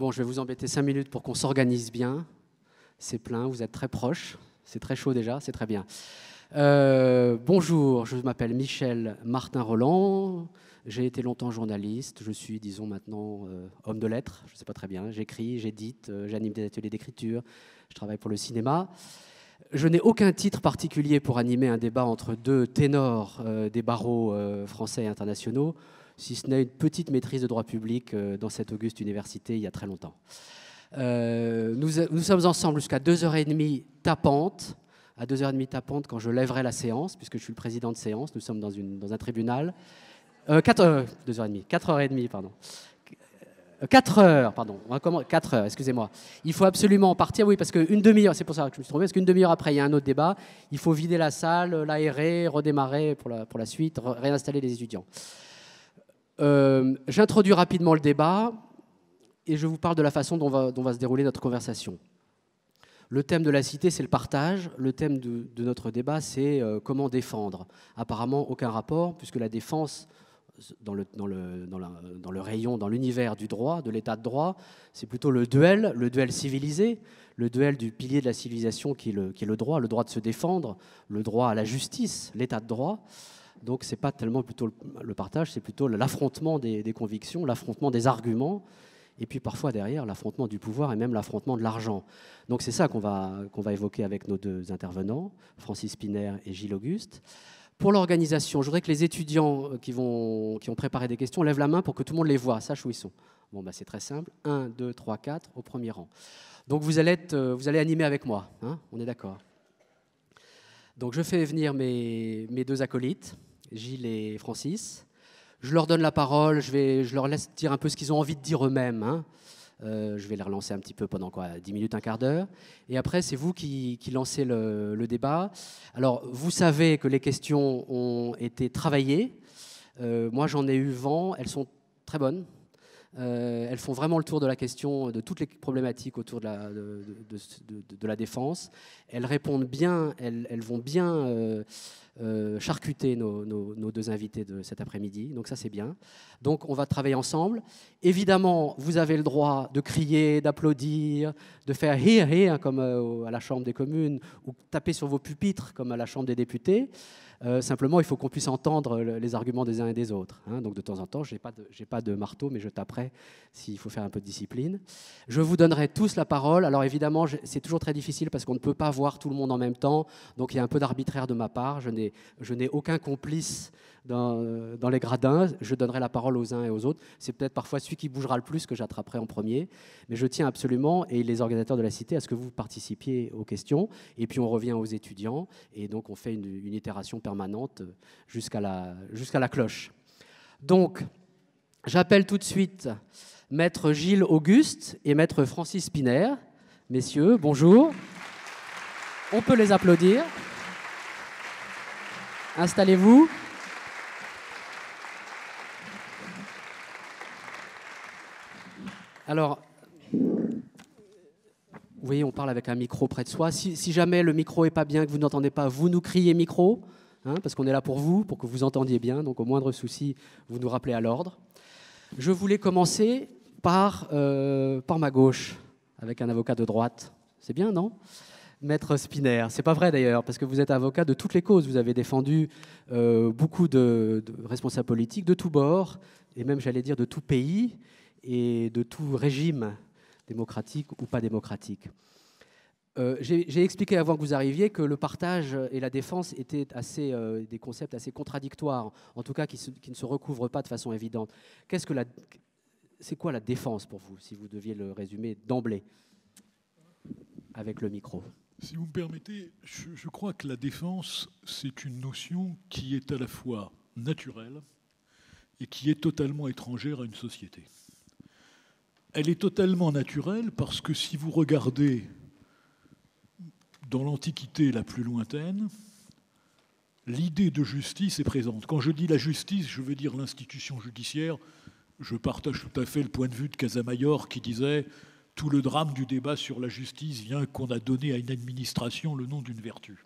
Bon, je vais vous embêter 5 minutes pour qu'on s'organise bien. C'est plein, vous êtes très proches. C'est très chaud déjà, c'est très bien. Bonjour, je m'appelle Michel Martin-Roland. J'ai été longtemps journaliste. Je suis, disons maintenant, homme de lettres. Je ne sais pas très bien. J'écris, j'édite, j'anime des ateliers d'écriture. Je travaille pour le cinéma. Je n'ai aucun titre particulier pour animer un débat entre deux ténors des barreaux français et internationaux, si ce n'est une petite maîtrise de droit public dans cette auguste université il y a très longtemps. Nous sommes ensemble jusqu'à 2h30 tapantes. À 2h30 tapantes, quand je lèverai la séance, puisque je suis le président de séance, nous sommes dans un tribunal. 2h30, 4h30, pardon. 4 heures, pardon. 4 heures, excusez-moi. Il faut absolument partir, oui, parce qu'une demi-heure, c'est pour ça que je me suis trompé, parce qu'une demi-heure après, il y a un autre débat. Il faut vider la salle, l'aérer, redémarrer pour la suite, réinstaller les étudiants. J'introduis rapidement le débat et je vous parle de la façon dont va se dérouler notre conversation. Le thème de la cité, c'est le partage. Le thème de notre débat, c'est comment défendre. Apparemment, aucun rapport, puisque la défense, dans le rayon, dans l'univers du droit, de l'état de droit, c'est plutôt le duel civilisé, le duel du pilier de la civilisation qui est le droit de se défendre, le droit à la justice, l'état de droit. Donc c'est pas tellement plutôt le partage, c'est plutôt l'affrontement des convictions, l'affrontement des arguments, et puis parfois derrière l'affrontement du pouvoir et même l'affrontement de l'argent. Donc c'est ça qu'on va évoquer avec nos deux intervenants, Francis Spinner et Gilles Auguste. Pour l'organisation, je voudrais que les étudiants qui ont préparé des questions lèvent la main pour que tout le monde les voit, sache où ils sont. Bon, bah, c'est très simple. 1, 2, 3, 4, au premier rang. Donc vous allez animer avec moi, hein, on est d'accord. Donc je fais venir mes deux acolytes, Gilles et Francis. Je leur donne la parole, je leur laisse dire un peu ce qu'ils ont envie de dire eux-mêmes, hein. Je vais les relancer un petit peu pendant 10 minutes, un quart d'heure. Et après, c'est vous qui lancez le débat. Alors, vous savez que les questions ont été travaillées. Moi, j'en ai eu vent. Elles sont très bonnes. Elles font vraiment le tour de la question, de toutes les problématiques autour de la défense. Elles répondent bien, elles vont bien charcuter nos deux invités de cet après-midi. Donc ça, c'est bien. Donc on va travailler ensemble. Évidemment, vous avez le droit de crier, d'applaudir, de faire « hear, hear » comme à la Chambre des communes, ou taper sur vos pupitres comme à la Chambre des députés. Simplement, il faut qu'on puisse entendre les arguments des uns et des autres, hein. Donc de temps en temps, je n'ai pas de marteau, mais je taperai s'il faut faire un peu de discipline. Je vous donnerai tous la parole. Alors évidemment, c'est toujours très difficile parce qu'on ne peut pas voir tout le monde en même temps. Donc il y a un peu d'arbitraire de ma part. Je n'ai aucun complice dans les gradins. Je donnerai la parole aux uns et aux autres. C'est peut-être parfois celui qui bougera le plus que j'attraperai en premier. Mais je tiens absolument, et les organisateurs de la cité, à ce que vous participiez aux questions. Et puis on revient aux étudiants. Et donc on fait une itération permanente jusqu'à la cloche. Donc, j'appelle tout de suite Maître Gilles Auguste et Maître Francis Spinner. Messieurs, bonjour. On peut les applaudir. Installez-vous. Alors, vous voyez, on parle avec un micro près de soi. Si jamais le micro n'est pas bien, que vous n'entendez pas, vous nous criez micro, hein, parce qu'on est là pour vous, pour que vous entendiez bien. Donc, au moindre souci, vous nous rappelez à l'ordre. Je voulais commencer par ma gauche, avec un avocat de droite. C'est bien, non ? Maître Spinner. C'est pas vrai d'ailleurs, parce que vous êtes avocat de toutes les causes. Vous avez défendu beaucoup de responsables politiques de tous bords, et même, j'allais dire, de tout pays et de tout régime démocratique ou pas démocratique. J'ai expliqué avant que vous arriviez que le partage et la défense étaient des concepts assez contradictoires, en tout cas qui ne se recouvrent pas de façon évidente. C'est quoi la défense pour vous, si vous deviez le résumer d'emblée avec le micro ? Si vous me permettez, je crois que la défense, c'est une notion qui est à la fois naturelle et qui est totalement étrangère à une société. Elle est totalement naturelle parce que si vous regardez dans l'Antiquité la plus lointaine, l'idée de justice est présente. Quand je dis la justice, je veux dire l'institution judiciaire. Je partage tout à fait le point de vue de Casamayor qui disait « Tout le drame du débat sur la justice vient qu'on a donné à une administration le nom d'une vertu ».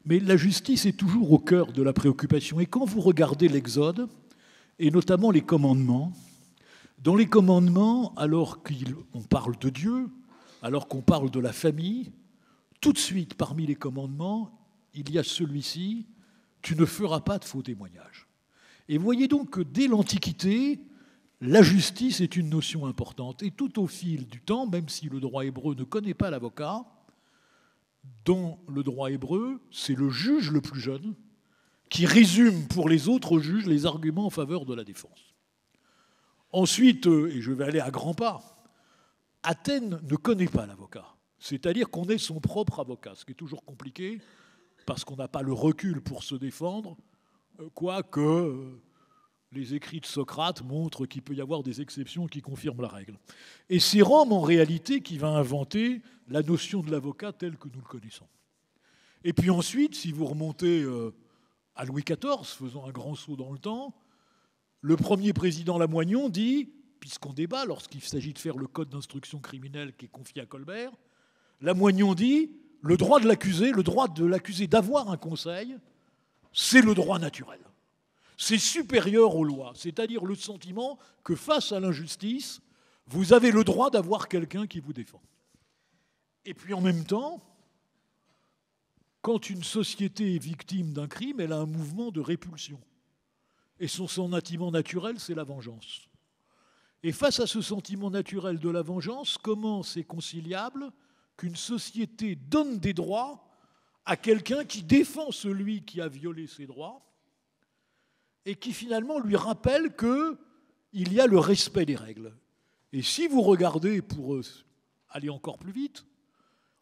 Mais la justice est toujours au cœur de la préoccupation. Et quand vous regardez l'Exode, et notamment les commandements, Dans les commandements, alors qu'on parle de Dieu, alors qu'on parle de la famille, tout de suite, parmi les commandements, il y a celui-ci, tu ne feras pas de faux témoignages. Et voyez donc que dès l'Antiquité, la justice est une notion importante. Et tout au fil du temps, même si le droit hébreu ne connaît pas l'avocat, dans le droit hébreu, c'est le juge le plus jeune qui résume pour les autres juges les arguments en faveur de la défense. Ensuite, et je vais aller à grands pas, Athènes ne connaît pas l'avocat. C'est-à-dire qu'on est son propre avocat, ce qui est toujours compliqué, parce qu'on n'a pas le recul pour se défendre, quoique les écrits de Socrate montrent qu'il peut y avoir des exceptions qui confirment la règle. Et c'est Rome, en réalité, qui va inventer la notion de l'avocat telle que nous le connaissons. Et puis ensuite, si vous remontez à Louis XIV, faisant un grand saut dans le temps, le premier président Lamoignon dit, puisqu'on débat lorsqu'il s'agit de faire le code d'instruction criminelle qui est confié à Colbert, Lamoignon dit, le droit de l'accusé d'avoir un conseil, c'est le droit naturel. C'est supérieur aux lois, c'est-à-dire le sentiment que face à l'injustice, vous avez le droit d'avoir quelqu'un qui vous défend. Et puis en même temps, quand une société est victime d'un crime, elle a un mouvement de répulsion. Et son sentiment naturel, c'est la vengeance. Et face à ce sentiment naturel de la vengeance, comment c'est conciliable qu'une société donne des droits à quelqu'un qui défend celui qui a violé ses droits et qui finalement lui rappelle qu'il y a le respect des règles. Et si vous regardez, pour aller encore plus vite,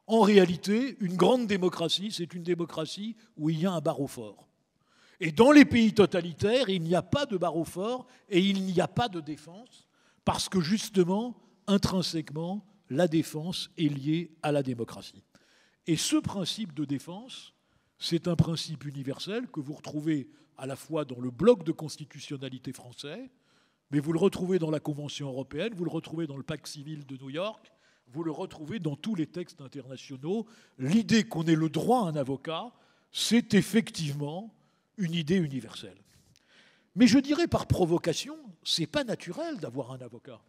en réalité, une grande démocratie, c'est une démocratie où il y a un barreau fort. Et dans les pays totalitaires, il n'y a pas de barreau fort et il n'y a pas de défense, parce que justement, intrinsèquement, la défense est liée à la démocratie. Et ce principe de défense, c'est un principe universel que vous retrouvez à la fois dans le bloc de constitutionnalité français, mais vous le retrouvez dans la Convention européenne, vous le retrouvez dans le Pacte civil de New York, vous le retrouvez dans tous les textes internationaux. L'idée qu'on ait le droit à un avocat, c'est effectivement une idée universelle. Mais je dirais par provocation, ce n'est pas naturel d'avoir un avocat.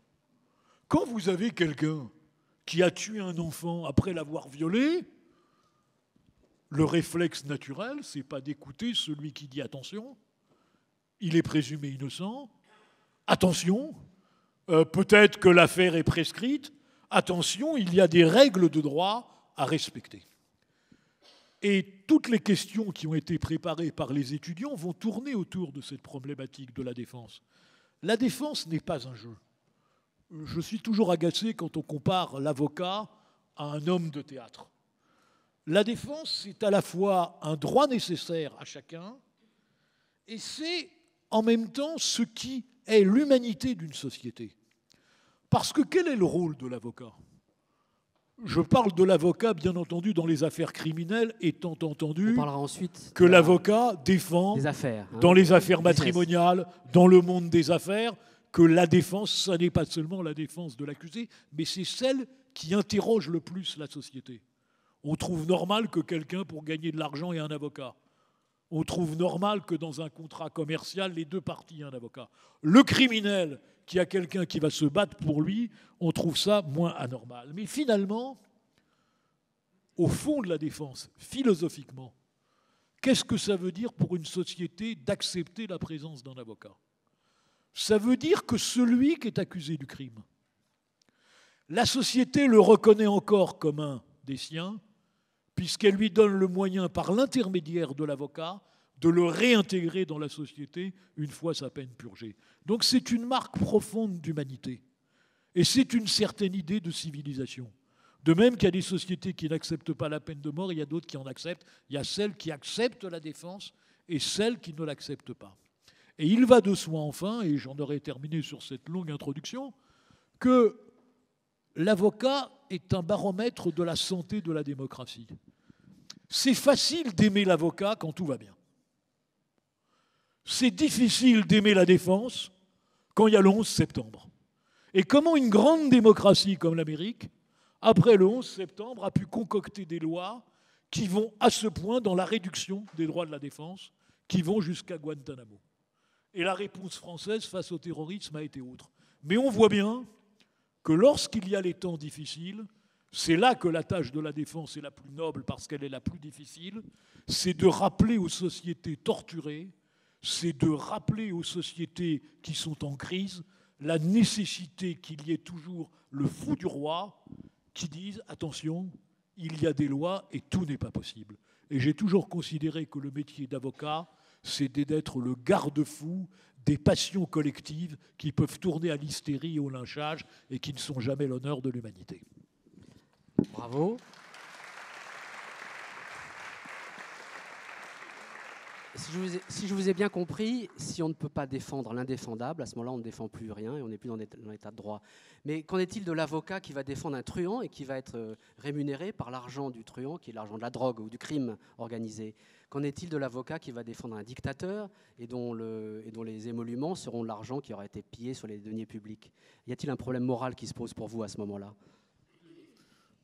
Quand vous avez quelqu'un qui a tué un enfant après l'avoir violé, le réflexe naturel, ce n'est pas d'écouter celui qui dit « attention, il est présumé innocent, attention, peut-être que l'affaire est prescrite, attention, il y a des règles de droit à respecter ». Et toutes les questions qui ont été préparées par les étudiants vont tourner autour de cette problématique de la défense. La défense n'est pas un jeu. Je suis toujours agacé quand on compare l'avocat à un homme de théâtre. La défense, c'est à la fois un droit nécessaire à chacun et c'est en même temps ce qui est l'humanité d'une société. Parce que quel est le rôle de l'avocat ? Je parle de l'avocat, bien entendu, dans les affaires criminelles, étant entendu que l'avocat défend les affaires, dans les affaires matrimoniales, dans le monde des affaires, que la défense, ça n'est pas seulement la défense de l'accusé, mais c'est celle qui interroge le plus la société. On trouve normal que quelqu'un, pour gagner de l'argent, ait un avocat. On trouve normal que dans un contrat commercial, les deux parties aient un avocat. Le criminel qui a quelqu'un qui va se battre pour lui, on trouve ça moins anormal. Mais finalement, au fond de la défense, philosophiquement, qu'est-ce que ça veut dire pour une société d'accepter la présence d'un avocat ? Ça veut dire que celui qui est accusé du crime, la société le reconnaît encore comme un des siens, puisqu'elle lui donne le moyen, par l'intermédiaire de l'avocat, de le réintégrer dans la société une fois sa peine purgée. Donc c'est une marque profonde d'humanité. Et c'est une certaine idée de civilisation. De même qu'il y a des sociétés qui n'acceptent pas la peine de mort, il y a d'autres qui en acceptent. Il y a celles qui acceptent la défense et celles qui ne l'acceptent pas. Et il va de soi enfin, et j'en aurai terminé sur cette longue introduction, que l'avocat est un baromètre de la santé de la démocratie. C'est facile d'aimer l'avocat quand tout va bien. C'est difficile d'aimer la défense quand il y a le 11 septembre. Et comment une grande démocratie comme l'Amérique, après le 11 septembre, a pu concocter des lois qui vont à ce point dans la réduction des droits de la défense, qui vont jusqu'à Guantanamo. Et la réponse française face au terrorisme a été autre. Mais on voit bien que lorsqu'il y a les temps difficiles, c'est là que la tâche de la défense est la plus noble parce qu'elle est la plus difficile, c'est de rappeler aux sociétés torturées, c'est de rappeler aux sociétés qui sont en crise la nécessité qu'il y ait toujours le fou du roi qui dise « attention, il y a des lois et tout n'est pas possible ». Et j'ai toujours considéré que le métier d'avocat, c'est d'être le garde-fou des passions collectives qui peuvent tourner à l'hystérie et au lynchage et qui ne sont jamais l'honneur de l'humanité. Bravo. Si je vous ai bien compris, si on ne peut pas défendre l'indéfendable, à ce moment-là, on ne défend plus rien et on n'est plus dans l'état de droit. Mais qu'en est-il de l'avocat qui va défendre un truand et qui va être rémunéré par l'argent du truand, qui est l'argent de la drogue ou du crime organisé? Qu'en est-il de l'avocat qui va défendre un dictateur et dont les émoluments seront de l'argent qui aura été pillé sur les deniers publics? Y a-t-il un problème moral qui se pose pour vous à ce moment-là?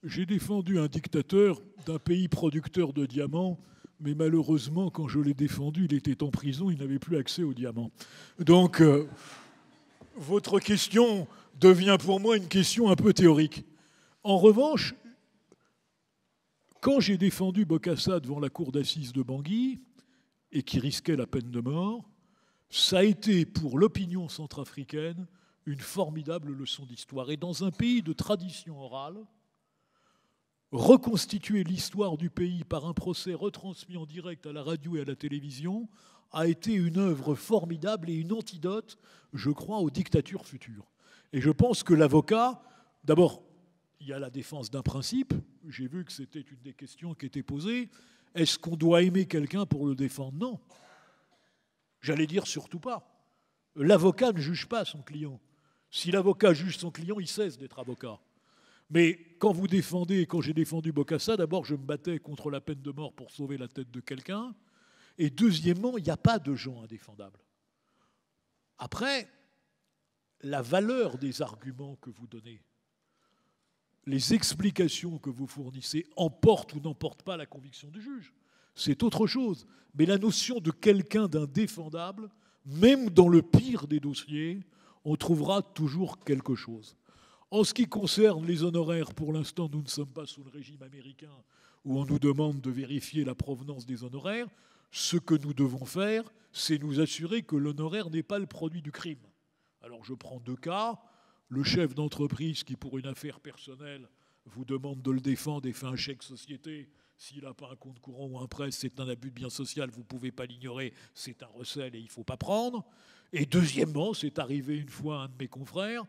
J'ai défendu un dictateur d'un pays producteur de diamants, mais malheureusement, quand je l'ai défendu, il était en prison, il n'avait plus accès aux diamants. Donc, votre question devient pour moi une question un peu théorique. En revanche, quand j'ai défendu Bokassa devant la cour d'assises de Bangui, et qui risquait la peine de mort, ça a été pour l'opinion centrafricaine une formidable leçon d'histoire. Et dans un pays de tradition orale, reconstituer l'histoire du pays par un procès retransmis en direct à la radio et à la télévision a été une œuvre formidable et une antidote, je crois, aux dictatures futures. Et je pense que l'avocat, d'abord, il y a la défense d'un principe. J'ai vu que c'était une des questions qui était posée. Est-ce qu'on doit aimer quelqu'un pour le défendre? Non. J'allais dire surtout pas. L'avocat ne juge pas son client. Si l'avocat juge son client, il cesse d'être avocat. Mais quand vous défendez, quand j'ai défendu Bokassa, d'abord je me battais contre la peine de mort pour sauver la tête de quelqu'un. Et deuxièmement, il n'y a pas de gens indéfendables. Après, la valeur des arguments que vous donnez, les explications que vous fournissez emportent ou n'emportent pas la conviction du juge. C'est autre chose. Mais la notion de quelqu'un d'indéfendable, même dans le pire des dossiers, on trouvera toujours quelque chose. En ce qui concerne les honoraires, pour l'instant, nous ne sommes pas sous le régime américain où on nous demande de vérifier la provenance des honoraires. Ce que nous devons faire, c'est nous assurer que l'honoraire n'est pas le produit du crime. Alors je prends deux cas. Le chef d'entreprise qui, pour une affaire personnelle, vous demande de le défendre et fait un chèque société. S'il n'a pas un compte courant ou un prêt, c'est un abus de bien social, vous ne pouvez pas l'ignorer, c'est un recel et il ne faut pas prendre. Et deuxièmement, c'est arrivé une fois à un de mes confrères,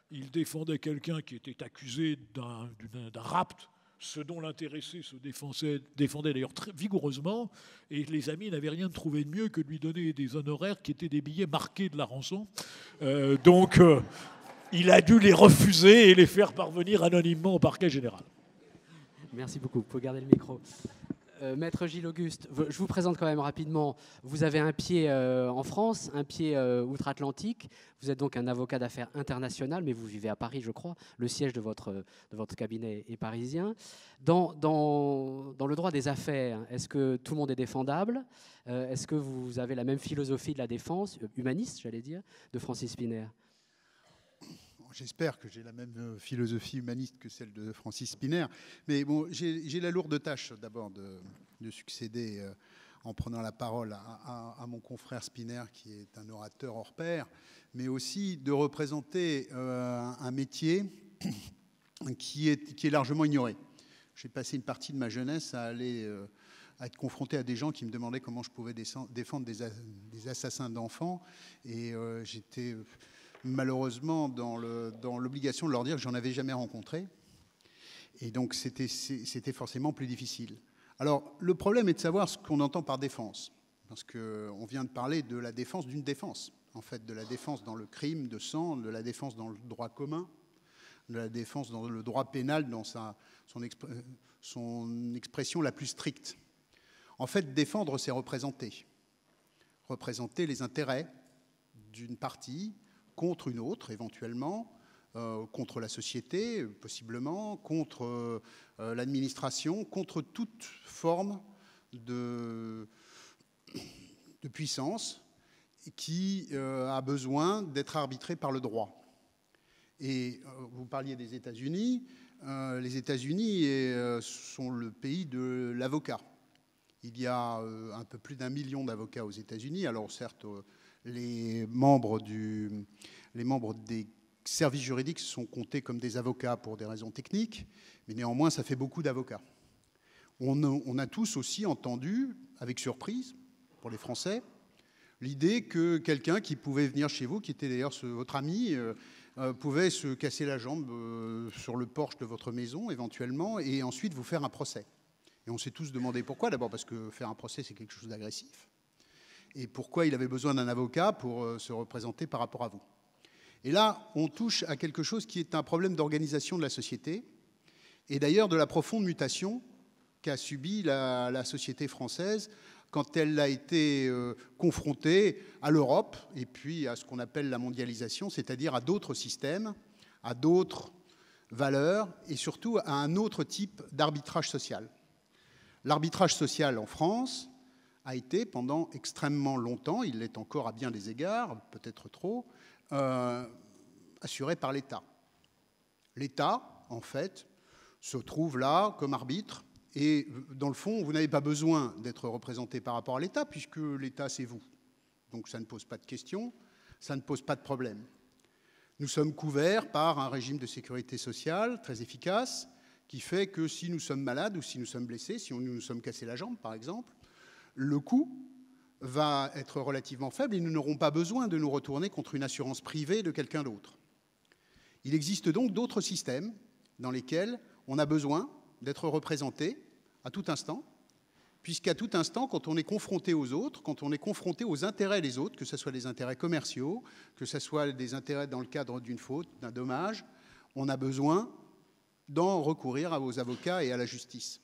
il défendait quelqu'un qui était accusé d'un rapt, ce dont l'intéressé se défendait d'ailleurs très vigoureusement, et les amis n'avaient rien trouvé de mieux que de lui donner des honoraires qui étaient des billets marqués de la rançon. Donc il a dû les refuser et les faire parvenir anonymement au parquet général. Merci beaucoup. Vous pouvez garder le micro. Maître Gilles Auguste, je vous présente quand même rapidement. Vous avez un pied en France, un pied outre-Atlantique. Vous êtes donc un avocat d'affaires international, mais vous vivez à Paris, je crois. Le siège de votre cabinet est parisien. Dans le droit des affaires, est-ce que tout le monde est défendable? Est-ce que vous avez la même philosophie de la défense, humaniste, j'allais dire, de Francis Szpiner? J'espère que j'ai la même philosophie humaniste que celle de Francis Szpiner. Mais bon, j'ai la lourde tâche d'abord de succéder en prenant la parole à mon confrère Szpiner, qui est un orateur hors pair, mais aussi de représenter un métier qui est largement ignoré. J'ai passé une partie de ma jeunesse à être confronté à des gens qui me demandaient comment je pouvais défendre des assassins d'enfants. Et j'étais malheureusement dans l'obligation de leur dire que j'en avais jamais rencontré. Et donc c'était forcément plus difficile. Alors le problème est de savoir ce qu'on entend par défense. Parce qu'on vient de parler de la défense d'une défense. En fait, de la défense dans le crime de sang, de la défense dans le droit commun, de la défense dans le droit pénal, dans son expression la plus stricte. En fait, défendre, c'est représenter. Représenter les intérêts d'une partie contre une autre, éventuellement, contre la société, possiblement, contre l'administration, contre toute forme de puissance qui a besoin d'être arbitrée par le droit. Et vous parliez des États-Unis. Les États-Unis sont le pays de l'avocat. Il y a un peu plus d'1 million d'avocats aux États-Unis. Alors certes, les membres des services juridiques sont comptés comme des avocats pour des raisons techniques, mais néanmoins, ça fait beaucoup d'avocats. On a tous aussi entendu, avec surprise, pour les Français, l'idée que quelqu'un qui pouvait venir chez vous, qui était d'ailleurs votre ami, pouvait se casser la jambe sur le porche de votre maison, éventuellement, et ensuite vous faire un procès. Et on s'est tous demandé pourquoi. D'abord parce que faire un procès, c'est quelque chose d'agressif. Et pourquoi il avait besoin d'un avocat pour se représenter par rapport à vous. Et là, on touche à quelque chose qui est un problème d'organisation de la société, et d'ailleurs de la profonde mutation qu'a subie la société française quand elle a été confrontée à l'Europe et puis à ce qu'on appelle la mondialisation, c'est-à-dire à d'autres systèmes, à d'autres valeurs et surtout à un autre type d'arbitrage social. L'arbitrage social en France a été pendant extrêmement longtemps, il l'est encore à bien des égards, peut-être trop, assuré par l'État. L'État, en fait, se trouve là comme arbitre. Et dans le fond, vous n'avez pas besoin d'être représenté par rapport à l'État, puisque l'État, c'est vous. Donc ça ne pose pas de questions, ça ne pose pas de problème. Nous sommes couverts par un régime de sécurité sociale très efficace, qui fait que si nous sommes malades ou si nous sommes blessés, si nous nous sommes cassés la jambe, par exemple, le coût va être relativement faible et nous n'aurons pas besoin de nous retourner contre une assurance privée de quelqu'un d'autre. Il existe donc d'autres systèmes dans lesquels on a besoin d'être représenté à tout instant, puisqu'à tout instant, quand on est confronté aux autres, quand on est confronté aux intérêts des autres, que ce soit des intérêts commerciaux, que ce soit des intérêts dans le cadre d'une faute, d'un dommage, on a besoin d'en recourir aux avocats et à la justice.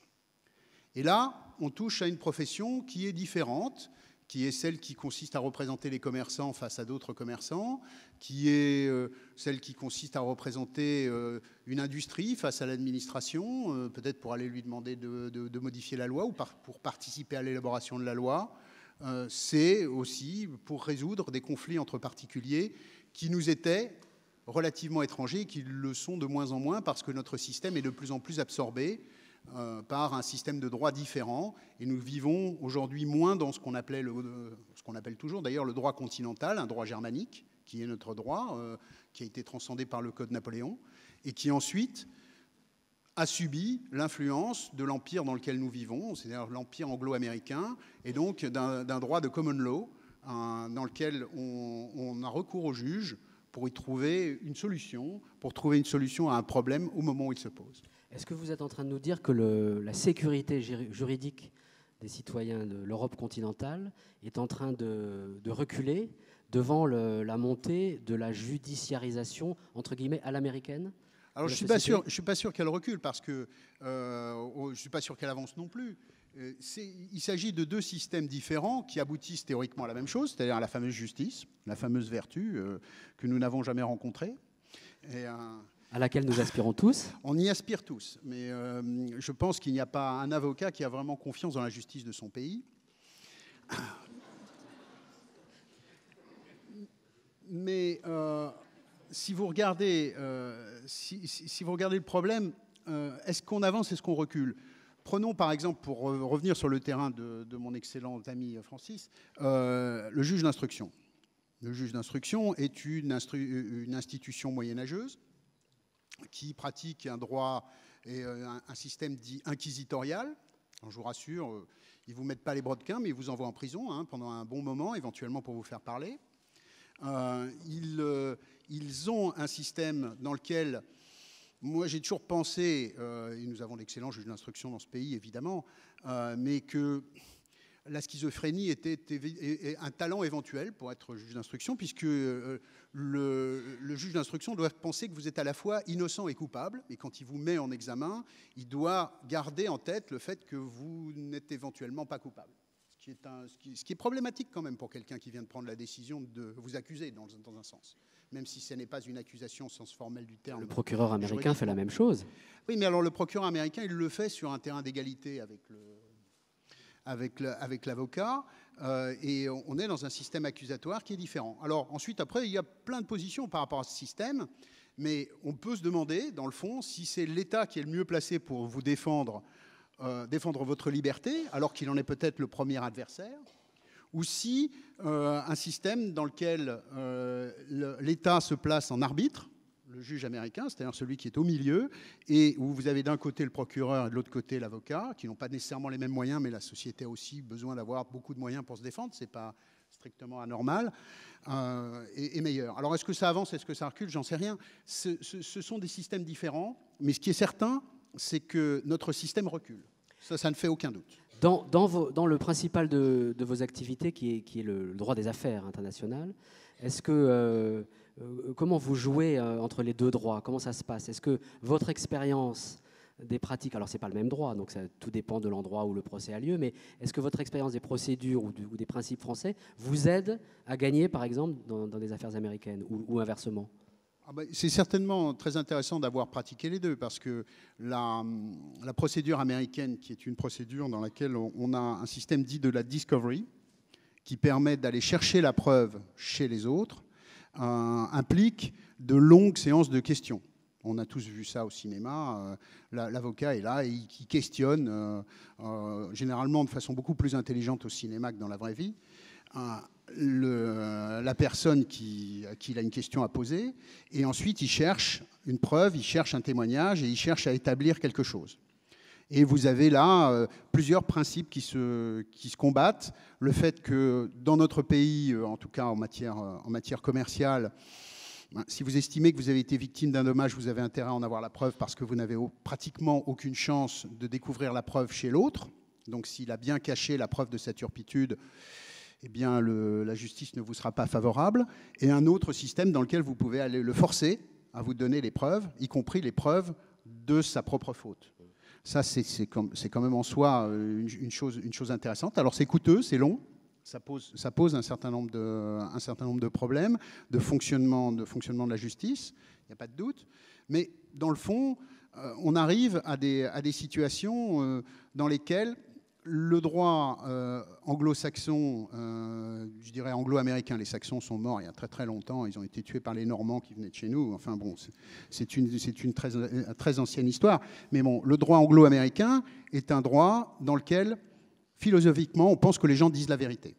Et là, on touche à une profession qui est différente, qui est celle qui consiste à représenter les commerçants face à d'autres commerçants, qui est celle qui consiste à représenter une industrie face à l'administration, peut-être pour aller lui demander de modifier la loi ou pour participer à l'élaboration de la loi. C'est aussi pour résoudre des conflits entre particuliers qui nous étaient relativement étrangers et qui le sont de moins en moins parce que notre système est de plus en plus absorbé par un système de droit différent. Et nous vivons aujourd'hui moins dans ce qu'on appelle toujours d'ailleurs le droit continental, un droit germanique, qui est notre droit, qui a été transcendé par le Code Napoléon, et qui ensuite a subi l'influence de l'empire dans lequel nous vivons, c'est-à-dire l'empire anglo-américain, et donc d'un droit de common law, dans lequel on a recours au juge pour y trouver une solution, à un problème au moment où il se pose. Est-ce que vous êtes en train de nous dire que la sécurité juridique des citoyens de l'Europe continentale est en train de reculer devant la montée de la judiciarisation, entre guillemets, à l'américaine? Alors je ne suis pas sûr qu'elle recule parce que je ne suis pas sûr qu'elle avance non plus. Il s'agit de deux systèmes différents qui aboutissent théoriquement à la même chose, c'est-à-dire à la fameuse justice, la fameuse vertu que nous n'avons jamais rencontrée. À laquelle nous aspirons tous. On y aspire tous, mais je pense qu'il n'y a pas un avocat qui a vraiment confiance dans la justice de son pays. Mais si vous regardez le problème, est-ce qu'on avance, est-ce qu'on recule? Prenons par exemple, pour revenir sur le terrain de mon excellent ami Francis, le juge d'instruction. Le juge d'instruction est une institution moyenâgeuse qui pratique un droit et un système dit inquisitorial. Alors, je vous rassure, ils ne vous mettent pas les brodequins, mais ils vous envoient en prison pendant un bon moment, éventuellement pour vous faire parler. Ils ont un système dans lequel, moi j'ai toujours pensé, et nous avons d'excellents juges d'instruction dans ce pays évidemment, mais que la schizophrénie était un talent éventuel pour être juge d'instruction, puisque le juge d'instruction doit penser que vous êtes à la fois innocent et coupable, et quand il vous met en examen, il doit garder en tête le fait que vous n'êtes éventuellement pas coupable. Ce qui est problématique quand même pour quelqu'un qui vient de prendre la décision de vous accuser dans un sens, même si ce n'est pas une accusation au sens formel du terme. Le procureur américain fait la même chose. Oui, mais alors le procureur américain, il le fait sur un terrain d'égalité avec l'avocat, et on est dans un système accusatoire qui est différent. Alors ensuite, après, il y a plein de positions par rapport à ce système, Mais on peut se demander, dans le fond, si c'est l'État qui est le mieux placé pour vous défendre votre liberté, alors qu'il en est peut-être le premier adversaire, ou si un système dans lequel l'État se place en arbitre, le juge américain, c'est-à-dire celui qui est au milieu, et où vous avez d'un côté le procureur et de l'autre côté l'avocat, qui n'ont pas nécessairement les mêmes moyens, mais la société a aussi besoin d'avoir beaucoup de moyens pour se défendre, ce n'est pas strictement anormal, est meilleur. Alors est-ce que ça avance, est-ce que ça recule, j'en sais rien. Ce sont des systèmes différents, mais ce qui est certain, c'est que notre système recule. Ça ne fait aucun doute. Dans le principal de vos activités, qui est le droit des affaires international, est-ce que comment vous jouez entre les deux droits? Comment ça se passe? Est-ce que votre expérience des pratiques, alors c'est pas le même droit, donc tout dépend de l'endroit où le procès a lieu, mais est-ce que votre expérience des procédures ou des principes français vous aide à gagner, par exemple, dans des affaires américaines ou inversement? C'est certainement très intéressant d'avoir pratiqué les deux, parce que la procédure américaine, qui est une procédure dans laquelle on a un système dit de la discovery, qui permet d'aller chercher la preuve chez les autres, implique de longues séances de questions. On a tous vu ça au cinéma. L'avocat est là et il questionne, généralement de façon beaucoup plus intelligente au cinéma que dans la vraie vie, la personne à qui il a une question à poser. Et ensuite, il cherche une preuve, il cherche un témoignage et il cherche à établir quelque chose. Et vous avez là plusieurs principes qui se combattent. Le fait que dans notre pays, en tout cas en matière commerciale, si vous estimez que vous avez été victime d'un dommage, vous avez intérêt à en avoir la preuve parce que vous n'avez pratiquement aucune chance de découvrir la preuve chez l'autre. Donc s'il a bien caché la preuve de sa turpitude, eh bien la justice ne vous sera pas favorable. Et un autre système dans lequel vous pouvez aller le forcer à vous donner les preuves, y compris les preuves de sa propre faute. Ça, c'est quand même en soi une chose intéressante. Alors c'est coûteux, c'est long. Ça pose un certain nombre de problèmes de fonctionnement de la justice, il n'y a pas de doute. Mais dans le fond, on arrive à des situations dans lesquelles le droit anglo-saxon, je dirais anglo-américain, les Saxons sont morts il y a très très longtemps, ils ont été tués par les Normands qui venaient de chez nous. Enfin bon, c'est une très ancienne histoire. Mais bon, le droit anglo-américain est un droit dans lequel philosophiquement, on pense que les gens disent la vérité.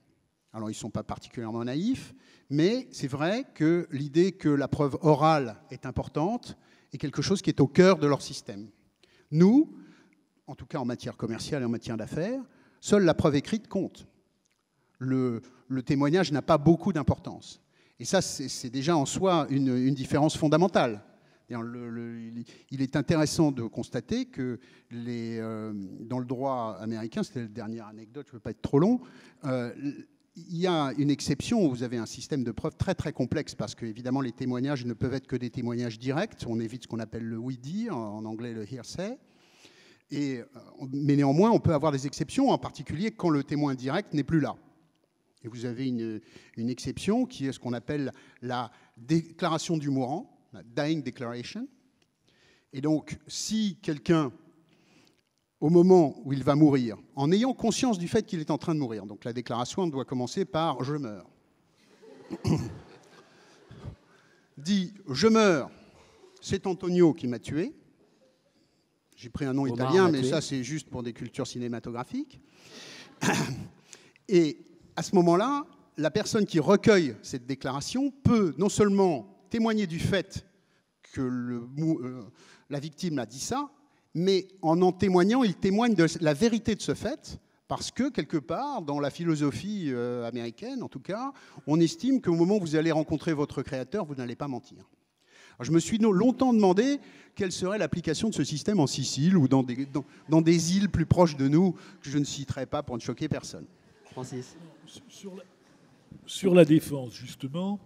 Alors, ils ne sont pas particulièrement naïfs, mais c'est vrai que l'idée que la preuve orale est importante est quelque chose qui est au cœur de leur système. Nous, en tout cas en matière commerciale et en matière d'affaires, seule la preuve écrite compte. Le témoignage n'a pas beaucoup d'importance. Et ça, c'est déjà en soi une différence fondamentale. Il est intéressant de constater que dans le droit américain, c'était la dernière anecdote, je ne veux pas être trop long, il y a une exception où vous avez un système de preuves très très complexe parce que évidemment les témoignages ne peuvent être que des témoignages directs, on évite ce qu'on appelle le oui-dire, en anglais le hearsay, mais néanmoins on peut avoir des exceptions, en particulier quand le témoin direct n'est plus là. Et vous avez une exception qui est ce qu'on appelle la déclaration du mourant, la dying declaration. Et donc, si quelqu'un, au moment où il va mourir, en ayant conscience du fait qu'il est en train de mourir, donc la déclaration doit commencer par « je meurs », dit « je meurs, c'est Antonio qui m'a tué », j'ai pris un nom italien, mais ça c'est juste pour des cultures cinématographiques, et à ce moment-là, la personne qui recueille cette déclaration peut non seulement témoigner du fait que la victime a dit ça, mais en témoignant, il témoigne de la vérité de ce fait, parce que, quelque part, dans la philosophie américaine, en tout cas, on estime qu'au moment où vous allez rencontrer votre créateur, vous n'allez pas mentir. Alors, je me suis longtemps demandé quelle serait l'application de ce système en Sicile ou dans des îles plus proches de nous, que je ne citerai pas pour ne choquer personne. Francis. Sur la défense, justement,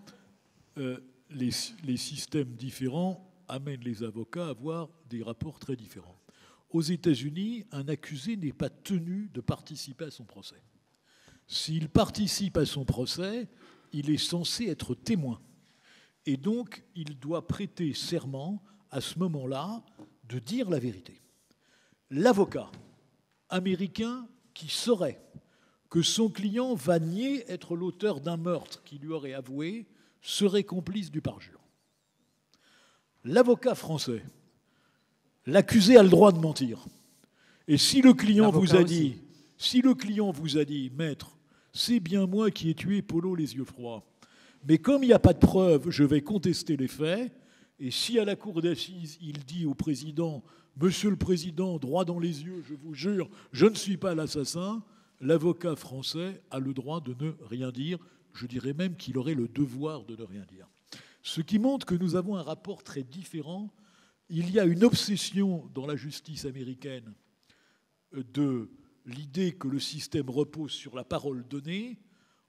les systèmes différents amènent les avocats à avoir des rapports très différents. Aux États-Unis, un accusé n'est pas tenu de participer à son procès. S'il participe à son procès, il est censé être témoin. Et donc, il doit prêter serment à ce moment-là de dire la vérité. L'avocat américain qui saurait que son client va nier être l'auteur d'un meurtre qu'il lui aurait avoué serait complice du parjure. l'avocat français, l'accusé a le droit de mentir. Et si le client vous a dit, maître, c'est bien moi qui ai tué Polo les yeux froids, mais comme il n'y a pas de preuve, je vais contester les faits, et si à la cour d'assises, il dit au président, monsieur le président, droit dans les yeux, je vous jure, je ne suis pas l'assassin, l'avocat français a le droit de ne rien dire. Je dirais même qu'il aurait le devoir de ne rien dire. Ce qui montre que nous avons un rapport très différent. Il y a une obsession dans la justice américaine de l'idée que le système repose sur la parole donnée.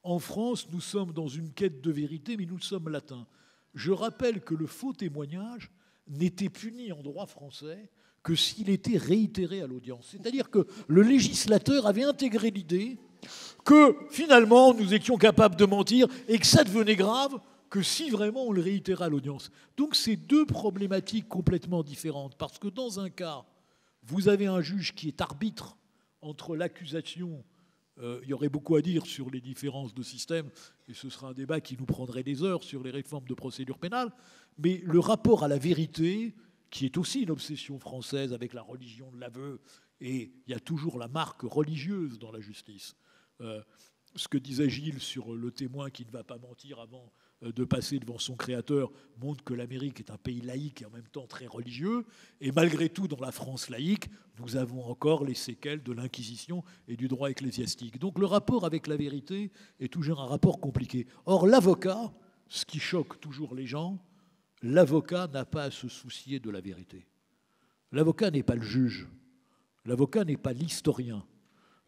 En France, nous sommes dans une quête de vérité, mais nous sommes latins. Je rappelle que le faux témoignage n'était puni en droit français que s'il était réitéré à l'audience. C'est-à-dire que le législateur avait intégré l'idée que finalement nous étions capables de mentir et que ça devenait grave que si vraiment on le réitérait à l'audience. Donc c'est deux problématiques complètement différentes, parce que dans un cas, vous avez un juge qui est arbitre entre l'accusation, il y aurait beaucoup à dire sur les différences de système, et ce sera un débat qui nous prendrait des heures sur les réformes de procédure pénale, mais le rapport à la vérité, qui est aussi une obsession française avec la religion de l'aveu, et il y a toujours la marque religieuse dans la justice. Ce que disait Gilles sur le témoin qui ne va pas mentir avant de passer devant son créateur montre que l'Amérique est un pays laïque et en même temps très religieux. Et malgré tout, dans la France laïque, nous avons encore les séquelles de l'Inquisition et du droit ecclésiastique. Donc le rapport avec la vérité est toujours un rapport compliqué. Or, l'avocat, ce qui choque toujours les gens, l'avocat n'a pas à se soucier de la vérité. L'avocat n'est pas le juge. L'avocat n'est pas l'historien.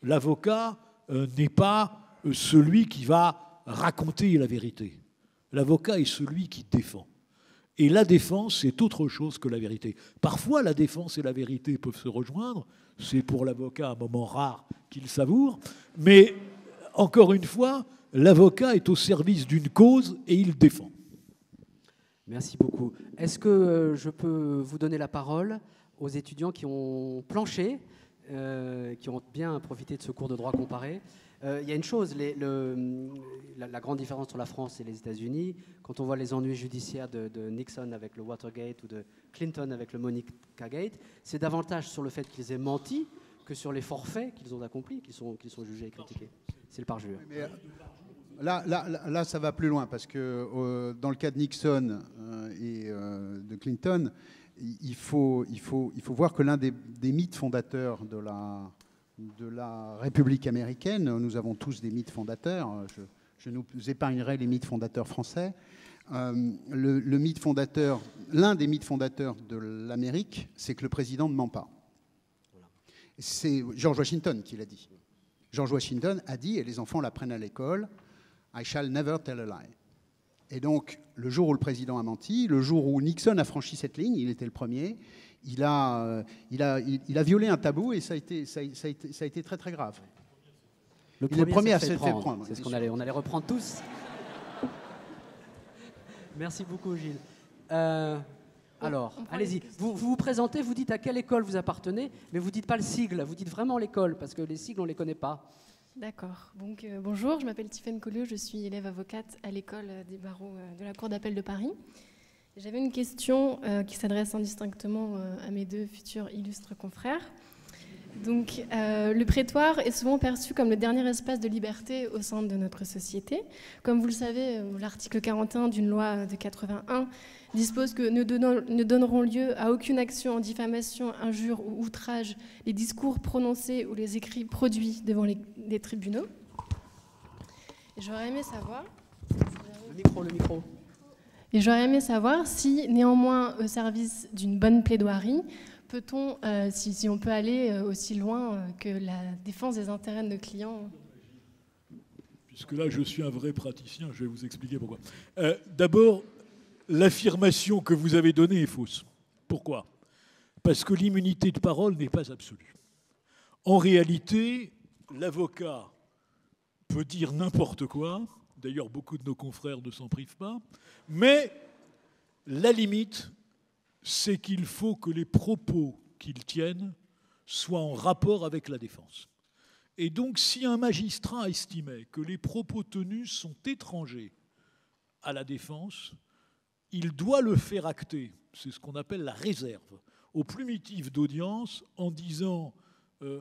L'avocat n'est pas celui qui va raconter la vérité. L'avocat est celui qui défend. Et la défense, c'est autre chose que la vérité. Parfois, la défense et la vérité peuvent se rejoindre. C'est pour l'avocat un moment rare qu'il savoure. Mais, encore une fois, l'avocat est au service d'une cause et il défend. Merci beaucoup. Est-ce que je peux vous donner la parole aux étudiants qui ont planché, qui ont bien profité de ce cours de droit comparé? Il y a une chose, la grande différence entre la France et les États-Unis, quand on voit les ennuis judiciaires de Nixon avec le Watergate ou de Clinton avec le Monica Gate, c'est davantage sur le fait qu'ils aient menti que sur les forfaits qu'ils ont accomplis, qu'ils sont jugés et critiqués. C'est le parjure. Là, ça va plus loin, parce que dans le cas de Nixon et de Clinton, il faut voir que l'un des mythes fondateurs de la République américaine, nous avons tous des mythes fondateurs, je nous épargnerai les mythes fondateurs français, le mythe fondateur, l'un des mythes fondateurs de l'Amérique, c'est que le président ne ment pas. C'est George Washington qui l'a dit. George Washington a dit, et les enfants l'apprennent à l'école, « I shall never tell a lie ». Et donc, le jour où le président a menti, le jour où Nixon a franchi cette ligne, il était le premier, il a violé un tabou et ça a été très très grave. Le premier à se faire prendre. C'est ce qu'on allait reprendre tous. Merci beaucoup, Gilles. Alors, allez-y. Vous vous présentez, vous dites à quelle école vous appartenez, mais vous ne dites pas le sigle, vous dites vraiment l'école, parce que les sigles, on ne les connaît pas. D'accord. Donc, bonjour, je m'appelle Tiffaine Colliot, je suis élève avocate à l'école des barreaux de la Cour d'appel de Paris. J'avais une question qui s'adresse indistinctement à mes deux futurs illustres confrères. Donc, le prétoire est souvent perçu comme le dernier espace de liberté au sein de notre société. Comme vous le savez, l'article 41 d'une loi de 81 dispose que ne donneront lieu à aucune action en diffamation, injure ou outrage les discours prononcés ou les écrits produits devant les tribunaux. Et j'aurais aimé savoir... Le micro. Et j'aurais aimé savoir si, néanmoins, au service d'une bonne plaidoirie, peut-on, si on peut aller aussi loin que la défense des intérêts de nos clients? Puisque là, je suis un vrai praticien, je vais vous expliquer pourquoi. D'abord, l'affirmation que vous avez donnée est fausse. Pourquoi? Parce que l'immunité de parole n'est pas absolue. En réalité, l'avocat peut dire n'importe quoi. D'ailleurs, beaucoup de nos confrères ne s'en privent pas. Mais la limite, c'est qu'il faut que les propos qu'ils tiennent soient en rapport avec la défense. Et donc, si un magistrat estimait que les propos tenus sont étrangers à la défense, il doit le faire acter, c'est ce qu'on appelle la réserve, au plumitif d'audience en disant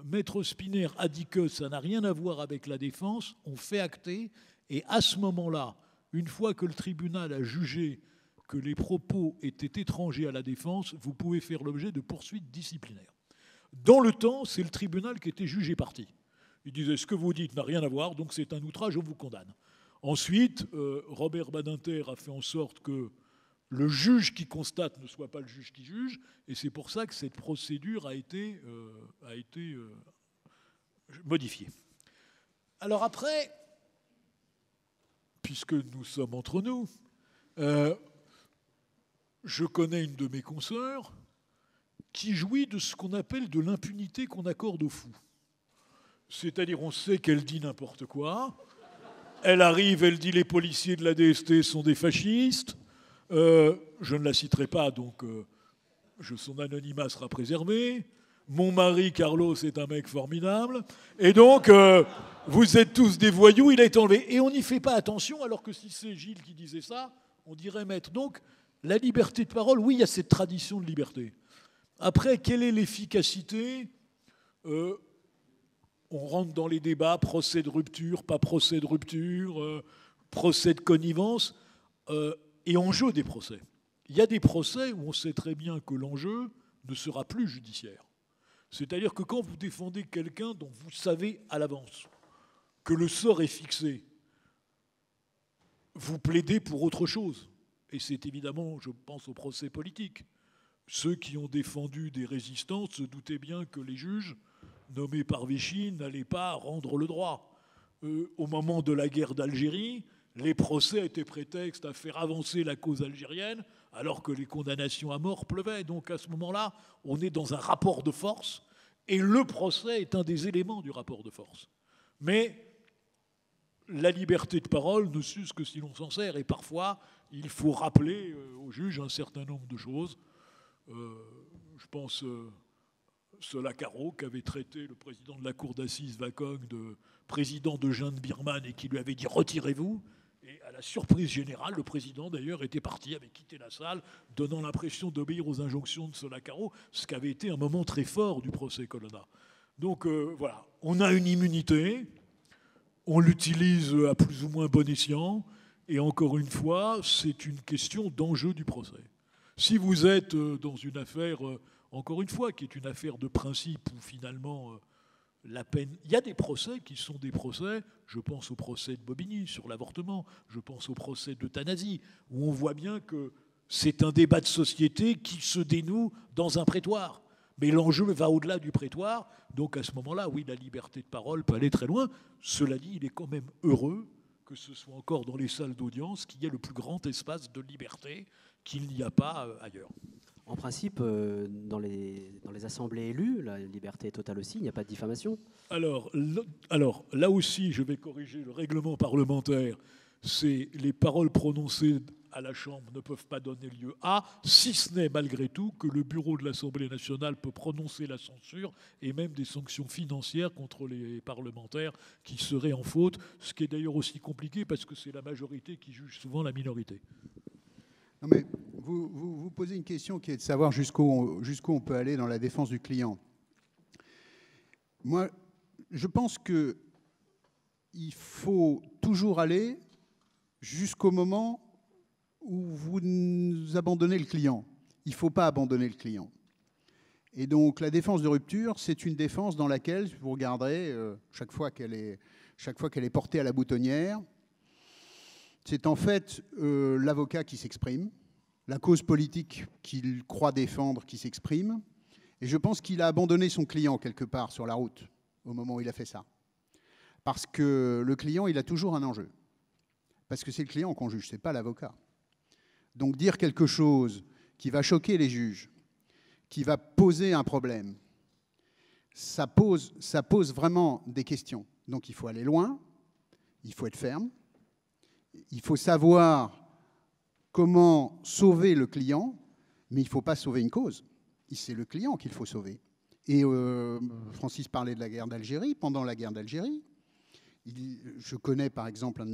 Maître Spinner a dit que ça n'a rien à voir avec la défense, on fait acter, et à ce moment-là, une fois que le tribunal a jugé que les propos étaient étrangers à la défense, vous pouvez faire l'objet de poursuites disciplinaires. Dans le temps, c'est le tribunal qui était jugé parti. Il disait ce que vous dites n'a rien à voir, donc c'est un outrage, on vous condamne. Ensuite, Robert Badinter a fait en sorte que le juge qui constate ne soit pas le juge qui juge, et c'est pour ça que cette procédure a été modifiée. Alors après, puisque nous sommes entre nous, je connais une de mes consoeurs qui jouit de ce qu'on appelle de l'impunité qu'on accorde aux fous. C'est-à-dire, on sait qu'elle dit n'importe quoi. Elle arrive, elle dit les policiers de la DST sont des fascistes. Je ne la citerai pas, donc son anonymat sera préservé. Mon mari, Carlos, est un mec formidable. Et donc, vous êtes tous des voyous, il a été enlevé. Et on n'y fait pas attention, alors que si c'est Gilles qui disait ça, on dirait maître. Donc, la liberté de parole, oui, il y a cette tradition de liberté. Après, quelle est l'efficacité ? On rentre dans les débats, procès de rupture, pas procès de rupture, procès de connivence, et enjeu des procès. Il y a des procès où on sait très bien que l'enjeu ne sera plus judiciaire. C'est-à-dire que quand vous défendez quelqu'un dont vous savez à l'avance que le sort est fixé, vous plaidez pour autre chose. Et c'est évidemment, je pense, au procès politique. Ceux qui ont défendu des résistants se doutaient bien que les juges nommés par Vichy n'allaient pas rendre le droit. Au moment de la guerre d'Algérie, les procès étaient prétexte à faire avancer la cause algérienne, alors que les condamnations à mort pleuvaient. Donc à ce moment-là, on est dans un rapport de force, et le procès est un des éléments du rapport de force. Mais la liberté de parole ne s'use que si l'on s'en sert, et parfois, il faut rappeler au juge un certain nombre de choses. Je pense Solacaro, qui avait traité le président de la cour d'assises, Vakong, de président de junte birmane, et qui lui avait dit « retirez-vous ». Et à la surprise générale, le président d'ailleurs était parti, avait quitté la salle, donnant l'impression d'obéir aux injonctions de Solacaro, ce qui avait été un moment très fort du procès Colonna. Donc voilà, on a une immunité, on l'utilise à plus ou moins bon escient, et encore une fois, c'est une question d'enjeu du procès. Si vous êtes dans une affaire, encore une fois, qui est une affaire de principe où finalement la peine... Il y a des procès qui sont des procès, je pense au procès de Bobigny sur l'avortement, je pense au procès d'euthanasie, où on voit bien que c'est un débat de société qui se dénoue dans un prétoire. Mais l'enjeu va au-delà du prétoire, donc à ce moment-là, oui, la liberté de parole peut aller très loin. Cela dit, il est quand même heureux que ce soit encore dans les salles d'audience qu'il y ait le plus grand espace de liberté qu'il n'y a pas ailleurs. En principe, dans les assemblées élues, la liberté est totale aussi, il n'y a pas de diffamation. Alors, là aussi, je vais corriger le règlement parlementaire. C'est les paroles prononcées à la Chambre ne peuvent pas donner lieu à, si ce n'est malgré tout que le bureau de l'Assemblée nationale peut prononcer la censure et même des sanctions financières contre les parlementaires qui seraient en faute, ce qui est d'ailleurs aussi compliqué parce que c'est la majorité qui juge souvent la minorité. Non mais vous posez une question qui est de savoir jusqu'où on peut aller dans la défense du client. Moi, je pense qu'il faut toujours aller jusqu'au moment où vous abandonnez le client. Il ne faut pas abandonner le client. Et donc la défense de rupture, c'est une défense dans laquelle, vous regarderez, chaque fois qu'elle est portée à la boutonnière, c'est en fait l'avocat qui s'exprime, la cause politique qu'il croit défendre qui s'exprime. Et je pense qu'il a abandonné son client quelque part sur la route au moment où il a fait ça. Parce que le client, il a toujours un enjeu. Parce que c'est le client qu'on juge, ce n'est pas l'avocat. Donc dire quelque chose qui va choquer les juges, qui va poser un problème, ça pose vraiment des questions. Donc il faut aller loin, il faut être ferme, il faut savoir comment sauver le client, mais il ne faut pas sauver une cause. C'est le client qu'il faut sauver. Et Francis parlait de la guerre d'Algérie. Pendant la guerre d'Algérie, je connais par exemple un de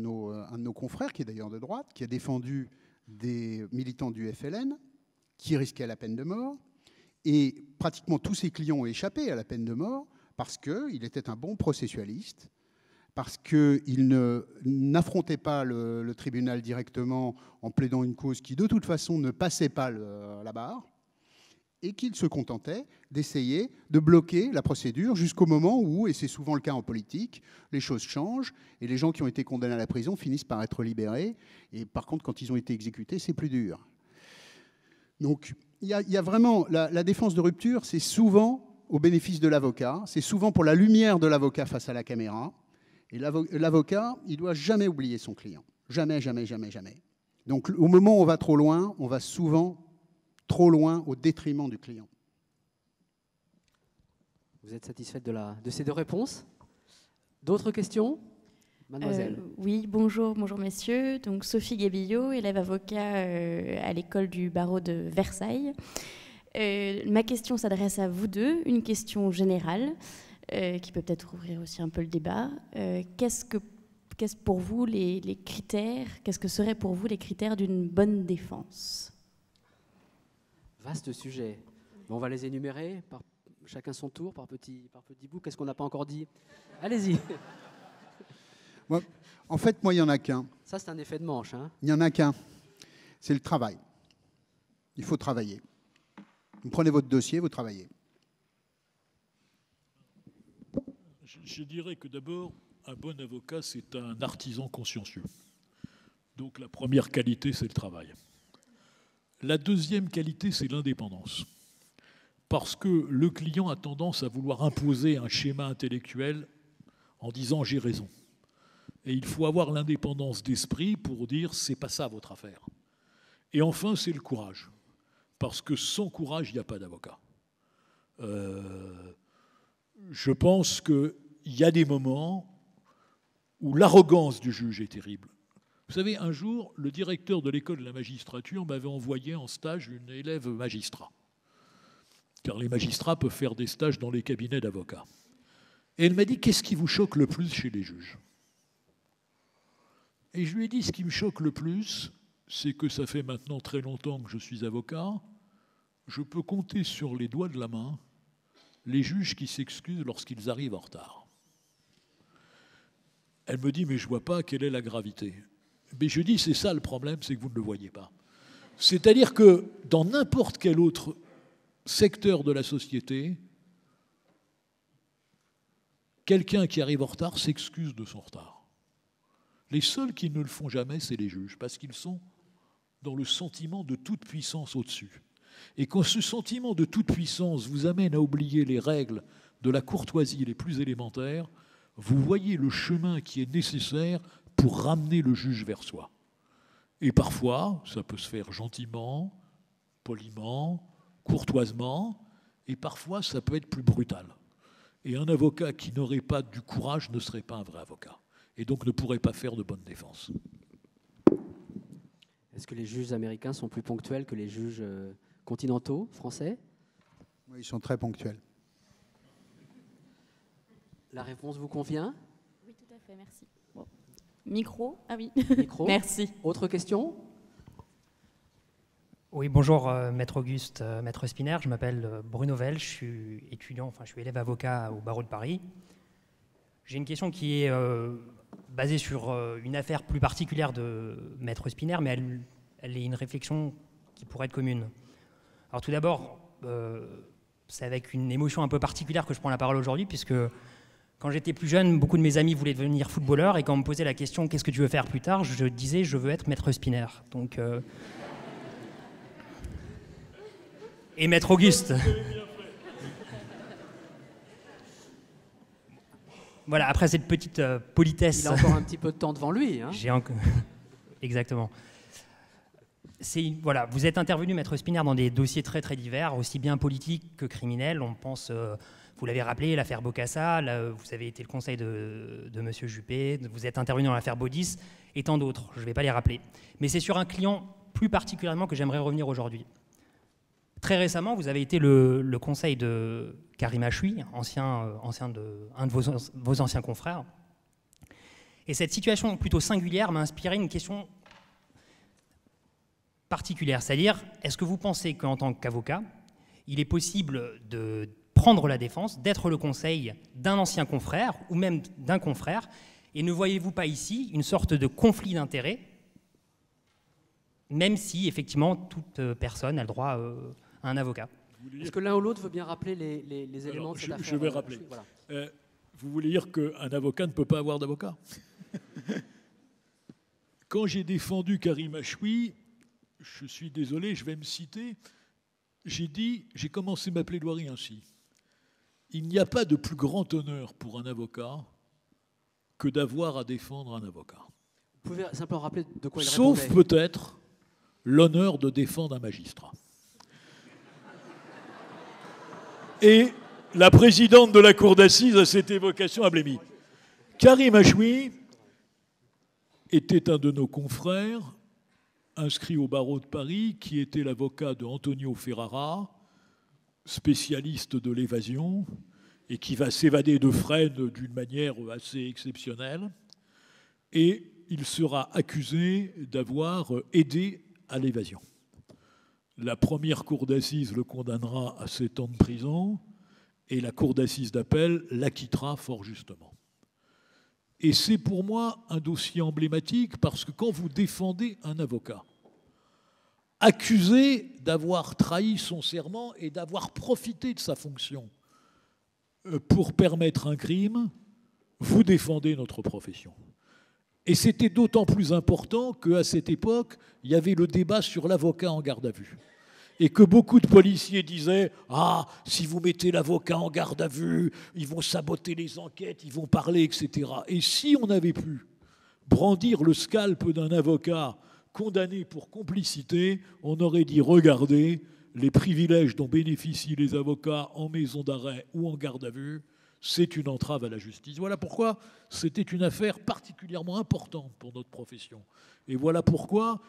nos confrères, qui est d'ailleurs de droite, qui a défendu des militants du FLN qui risquaient la peine de mort. Et pratiquement tous ses clients ont échappé à la peine de mort parce qu'il était un bon processualiste, parce qu'il n'affrontait pas le tribunal directement en plaidant une cause qui, de toute façon, ne passait pas la barre, et qu'il se contentait d'essayer de bloquer la procédure jusqu'au moment où, et c'est souvent le cas en politique, les choses changent, et les gens qui ont été condamnés à la prison finissent par être libérés, et par contre, quand ils ont été exécutés, c'est plus dur. Donc, il y a vraiment... La défense de rupture, c'est souvent au bénéfice de l'avocat, c'est souvent pour la lumière de l'avocat face à la caméra, et l'avocat, il ne doit jamais oublier son client. Jamais, jamais, jamais, jamais. Donc, au moment où on va trop loin, on va souvent trop loin au détriment du client. Vous êtes satisfaite de ces deux réponses? D'autres questions? Mademoiselle. Oui, bonjour messieurs. Donc, Sophie Guébillot, élève avocat à l'école du barreau de Versailles. Ma question s'adresse à vous deux, une question générale. Qui peut peut-être ouvrir aussi un peu le débat. Qu'est-ce pour vous les critères, qu'est-ce que seraient pour vous les critères d'une bonne défense? Vaste sujet. Bon, on va les énumérer, chacun son tour, par petit bout. Qu'est-ce qu'on n'a pas encore dit? Allez-y. En fait, moi, il n'y en a qu'un. Ça, c'est un effet de manche. Hein. Il n'y en a qu'un. C'est le travail. Il faut travailler. Vous prenez votre dossier, vous travaillez. Je dirais que d'abord, un bon avocat, c'est un artisan consciencieux. Donc la première qualité, c'est le travail. La deuxième qualité, c'est l'indépendance. Parce que le client a tendance à vouloir imposer un schéma intellectuel en disant « j'ai raison ». Et il faut avoir l'indépendance d'esprit pour dire « c'est pas ça votre affaire ». Et enfin, c'est le courage. Parce que sans courage, il n'y a pas d'avocat. Je pense qu'il y a des moments où l'arrogance du juge est terrible. Vous savez, un jour, le directeur de l'école de la magistrature m'avait envoyé en stage une élève magistrat. Car les magistrats peuvent faire des stages dans les cabinets d'avocats. Et elle m'a dit, qu'est-ce qui vous choque le plus chez les juges? Et je lui ai dit, ce qui me choque le plus, c'est que ça fait maintenant très longtemps que je suis avocat. Je peux compter sur les doigts de la main les juges qui s'excusent lorsqu'ils arrivent en retard. Elle me dit, mais je ne vois pas quelle est la gravité. Mais je dis, c'est ça le problème, c'est que vous ne le voyez pas. C'est-à-dire que dans n'importe quel autre secteur de la société, quelqu'un qui arrive en retard s'excuse de son retard. Les seuls qui ne le font jamais, c'est les juges, parce qu'ils sont dans le sentiment de toute puissance au-dessus. Et quand ce sentiment de toute puissance vous amène à oublier les règles de la courtoisie les plus élémentaires, vous voyez le chemin qui est nécessaire pour ramener le juge vers soi. Et parfois, ça peut se faire gentiment, poliment, courtoisement, et parfois, ça peut être plus brutal. Et un avocat qui n'aurait pas du courage ne serait pas un vrai avocat, et donc ne pourrait pas faire de bonne défense. Est-ce que les juges américains sont plus ponctuels que les juges continentaux, français? Oui, ils sont très ponctuels. La réponse vous convient? Oui, tout à fait, merci. Bon. Micro? Ah oui. Micro. Merci. Autre question? Oui, bonjour, Maître Auguste, Maître Spinner. Je m'appelle Bruno Vell, je suis étudiant, je suis élève avocat au barreau de Paris. J'ai une question qui est basée sur une affaire plus particulière de Maître Spinner, mais elle est une réflexion qui pourrait être commune. Alors tout d'abord, c'est avec une émotion un peu particulière que je prends la parole aujourd'hui, puisque quand j'étais plus jeune, beaucoup de mes amis voulaient devenir footballeurs, et quand on me posait la question « qu'est-ce que tu veux faire plus tard ?», je disais « je veux être Maître Spinner ». Donc, et Maître Auguste. Voilà, après cette petite politesse. Il a encore un petit peu de temps devant lui. Hein. Exactement. Voilà, vous êtes intervenu, Maître Spinner, dans des dossiers très très divers, aussi bien politiques que criminels. On pense, vous l'avez rappelé, l'affaire Bokassa, vous avez été le conseil de M. Juppé, vous êtes intervenu dans l'affaire Baudis, et tant d'autres, je ne vais pas les rappeler. Mais c'est sur un client plus particulièrement que j'aimerais revenir aujourd'hui. Très récemment, vous avez été le conseil de Karim Achoui, un de vos anciens confrères. Et cette situation plutôt singulière m'a inspiré une question particulière, c'est-à-dire, est-ce que vous pensez qu'en tant qu'avocat, il est possible de prendre la défense, d'être le conseil d'un ancien confrère ou même d'un confrère, et ne voyez-vous pas ici une sorte de conflit d'intérêts, même si effectivement toute personne a le droit à un avocat? Est-ce que l'un ou l'autre veut bien rappeler les éléments de cette affaire? Je vais rappeler. Voilà. Vous voulez dire qu'un avocat ne peut pas avoir d'avocat? Quand j'ai défendu Karim Achoui, je suis désolé, je vais me citer, j'ai commencé ma plaidoirie ainsi. Il n'y a pas de plus grand honneur pour un avocat que d'avoir à défendre un avocat. Vous pouvez simplement rappeler de quoi il Sauf répondait? peut-être l'honneur de défendre un magistrat. Et la présidente de la cour d'assises a cette évocation à Blémy. Karim Achoui était un de nos confrères inscrit au barreau de Paris, qui était l'avocat de Antonio Ferrara, spécialiste de l'évasion, et qui va s'évader de Fresnes d'une manière assez exceptionnelle. Et il sera accusé d'avoir aidé à l'évasion. La première cour d'assises le condamnera à 7 ans de prison, et la cour d'assises d'appel l'acquittera fort justement. Et c'est pour moi un dossier emblématique parce que quand vous défendez un avocat, accusé d'avoir trahi son serment et d'avoir profité de sa fonction pour permettre un crime, vous défendez notre profession. Et c'était d'autant plus important qu'à cette époque, il y avait le débat sur l'avocat en garde à vue. Et que beaucoup de policiers disaient « Ah, si vous mettez l'avocat en garde à vue, ils vont saboter les enquêtes, ils vont parler, etc. » Et si on avait pu brandir le scalp d'un avocat condamné pour complicité, on aurait dit « Regardez, les privilèges dont bénéficient les avocats en maison d'arrêt ou en garde à vue, c'est une entrave à la justice. » Voilà pourquoi c'était une affaire particulièrement importante pour notre profession. Et voilà pourquoi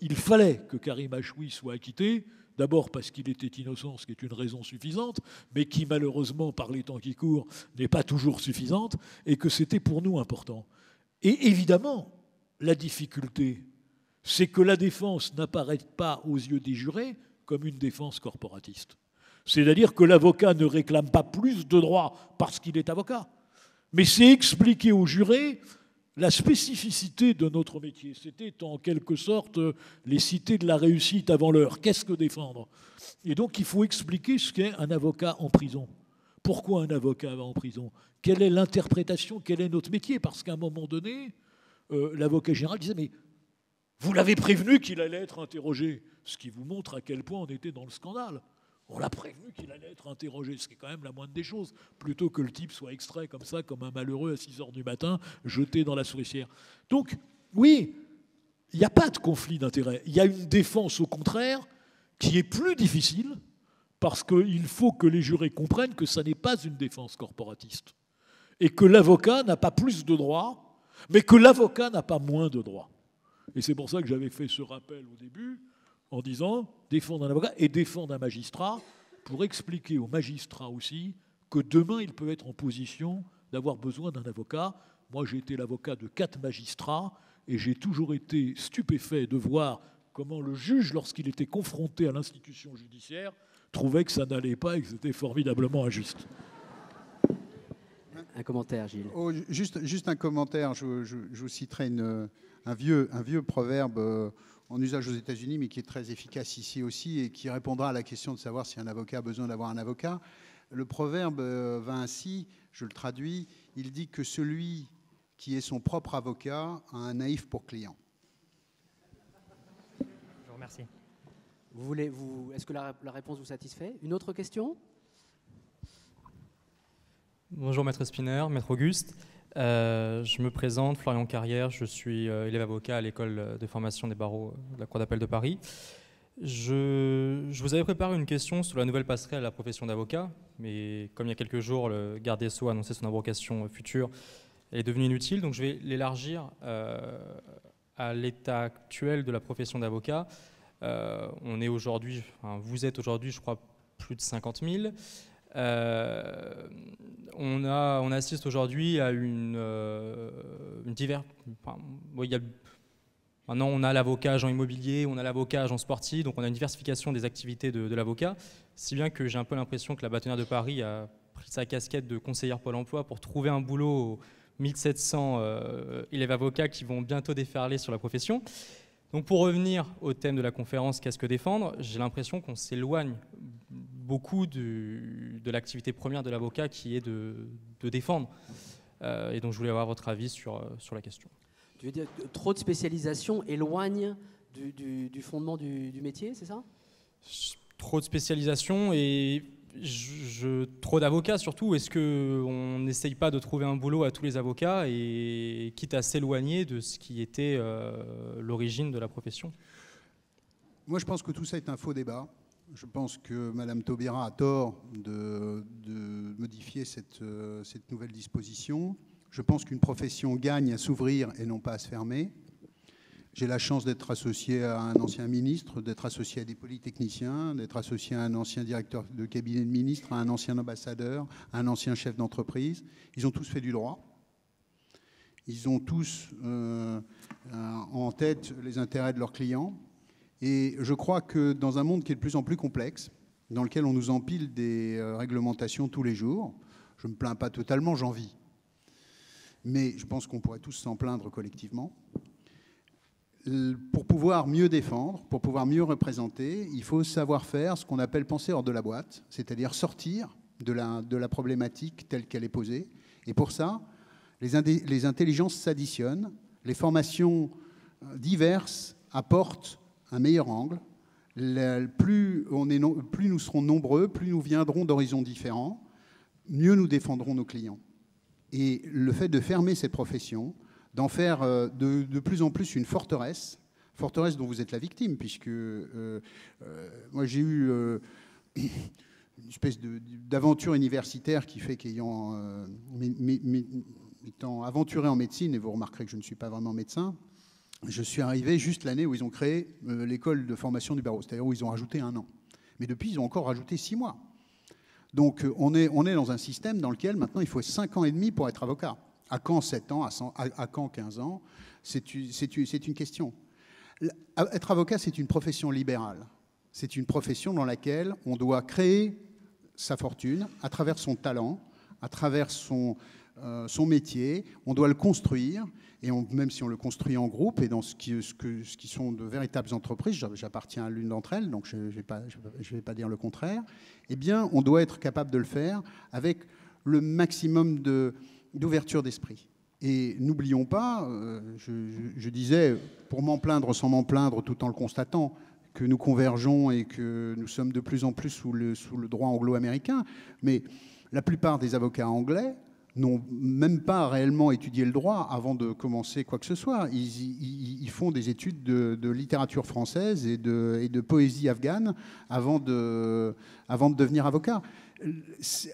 il fallait que Karim Achoui soit acquitté, d'abord parce qu'il était innocent, ce qui est une raison suffisante, mais qui malheureusement, par les temps qui courent, n'est pas toujours suffisante, et que c'était pour nous important. Et évidemment, la difficulté, c'est que la défense n'apparaît pas aux yeux des jurés comme une défense corporatiste. C'est-à-dire que l'avocat ne réclame pas plus de droits parce qu'il est avocat, mais c'est expliquer aux jurés la spécificité de notre métier. C'était en quelque sorte les cités de la réussite avant l'heure. Qu'est-ce que défendre? Et donc il faut expliquer ce qu'est un avocat en prison. Pourquoi un avocat va en prison? Quelle est l'interprétation? Quel est notre métier? Parce qu'à un moment donné, l'avocat général disait « Mais vous l'avez prévenu qu'il allait être interrogé », ce qui vous montre à quel point on était dans le scandale. On l'a prévenu qu'il allait être interrogé, ce qui est quand même la moindre des choses, plutôt que le type soit extrait comme ça, comme un malheureux à 6 h du matin, jeté dans la souricière. Donc, oui, il n'y a pas de conflit d'intérêts. Il y a une défense, au contraire, qui est plus difficile, parce qu'il faut que les jurés comprennent que ça n'est pas une défense corporatiste, et que l'avocat n'a pas plus de droits, mais que l'avocat n'a pas moins de droits. Et c'est pour ça que j'avais fait ce rappel au début, en disant défendre un avocat et défendre un magistrat pour expliquer aux magistrats aussi que demain, ils peuvent être en position d'avoir besoin d'un avocat. Moi, j'ai été l'avocat de 4 magistrats et j'ai toujours été stupéfait de voir comment le juge, lorsqu'il était confronté à l'institution judiciaire, trouvait que ça n'allait pas et que c'était formidablement injuste. Un commentaire, Gilles. Oh, juste un commentaire. Je vous citerai un vieux proverbe en usage aux États-Unis, mais qui est très efficace ici aussi et qui répondra à la question de savoir si un avocat a besoin d'avoir un avocat. Le proverbe va ainsi, je le traduis, il dit que celui qui est son propre avocat a un naïf pour client. Je vous remercie. Est-ce que la réponse vous satisfait? Une autre question? Bonjour Maître Spinner, Maître Auguste. Je me présente, Florian Carrière, je suis élève avocat à l'école de formation des barreaux de la Cour d'appel de Paris. Je vous avais préparé une question sur la nouvelle passerelle à la profession d'avocat, mais comme il y a quelques jours, le garde des Sceaux a annoncé son abrogation future, elle est devenue inutile, donc je vais l'élargir à l'état actuel de la profession d'avocat. On est aujourd'hui, enfin, vous êtes aujourd'hui, je crois, plus de 50 000. On assiste aujourd'hui à il y a Maintenant, on a l'avocat agent immobilier, on a l'avocat agent sportif, donc on a une diversification des activités de l'avocat, si bien que j'ai un peu l'impression que la bâtonnière de Paris a pris sa casquette de conseillère Pôle emploi pour trouver un boulot aux 1700 élèves avocats qui vont bientôt déferler sur la profession. Donc pour revenir au thème de la conférence « Qu'est-ce que défendre ?», j'ai l'impression qu'on s'éloigne beaucoup de l'activité première de l'avocat qui est de défendre. Et donc je voulais avoir votre avis sur la question. Tu veux dire que trop de spécialisation éloigne du fondement du métier, c'est ça? Trop de spécialisation et trop d'avocats surtout. Est-ce qu'on n'essaye pas de trouver un boulot à tous les avocats et quitte à s'éloigner de ce qui était l'origine de la profession? Moi, je pense que tout ça est un faux débat. Je pense que Mme Taubira a tort de modifier cette nouvelle disposition. Je pense qu'une profession gagne à s'ouvrir et non pas à se fermer. J'ai la chance d'être associé à un ancien ministre, d'être associé à des polytechniciens, d'être associé à un ancien directeur de cabinet de ministre, à un ancien ambassadeur, à un ancien chef d'entreprise. Ils ont tous fait du droit. Ils ont tous en tête les intérêts de leurs clients. Et je crois que dans un monde qui est de plus en plus complexe, dans lequel on nous empile des réglementations tous les jours, je ne me plains pas totalement, j'en vis. Mais je pense qu'on pourrait tous s'en plaindre collectivement. Pour pouvoir mieux défendre, pour pouvoir mieux représenter, il faut savoir faire ce qu'on appelle penser hors de la boîte, c'est-à-dire sortir de la problématique telle qu'elle est posée. Et pour ça, les intelligences s'additionnent, les formations diverses apportent un meilleur angle. Plus nous serons nombreux, plus nous viendrons d'horizons différents, mieux nous défendrons nos clients. Et le fait de fermer cette profession, d'en faire de plus en plus une forteresse dont vous êtes la victime, puisque moi j'ai eu une espèce d'aventure universitaire qui fait qu'étant aventuré en médecine, et vous remarquerez que je ne suis pas vraiment médecin, je suis arrivé juste l'année où ils ont créé l'école de formation du barreau, c'est-à-dire où ils ont rajouté 1 an. Mais depuis, ils ont encore rajouté 6 mois. Donc on est dans un système dans lequel maintenant il faut 5 ans et demi pour être avocat. À quand 7 ans, à quand 15 ans? C'est une question. Être avocat, c'est une profession libérale. C'est une profession dans laquelle on doit créer sa fortune à travers son talent, à travers son métier. On doit le construire, et même si on le construit en groupe, et dans ce qui sont de véritables entreprises, j'appartiens à l'une d'entre elles, donc je ne vais pas dire le contraire, eh bien, on doit être capable de le faire avec le maximum d'ouverture d'esprit. Et n'oublions pas, je disais, pour m'en plaindre sans m'en plaindre, tout en le constatant, que nous convergeons et que nous sommes de plus en plus sous le droit anglo-américain, mais la plupart des avocats anglais n'ont même pas réellement étudié le droit avant de commencer quoi que ce soit. Ils font des études de littérature française et de poésie afghane avant de devenir avocat.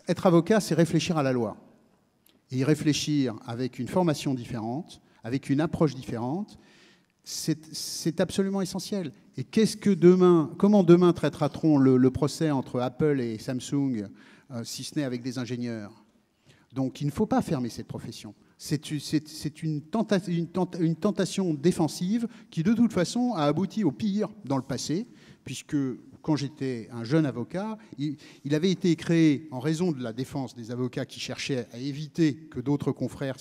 Être avocat, c'est réfléchir à la loi. Et y réfléchir avec une formation différente, avec une approche différente, c'est absolument essentiel. Et comment demain traitera-t-on le procès entre Apple et Samsung, si ce n'est avec des ingénieurs? Donc il ne faut pas fermer cette profession. C'est une tentation défensive qui, de toute façon, a abouti au pire dans le passé, puisque quand j'étais un jeune avocat, il avait été créé, en raison de la défense des avocats qui cherchaient à éviter que d'autres confrères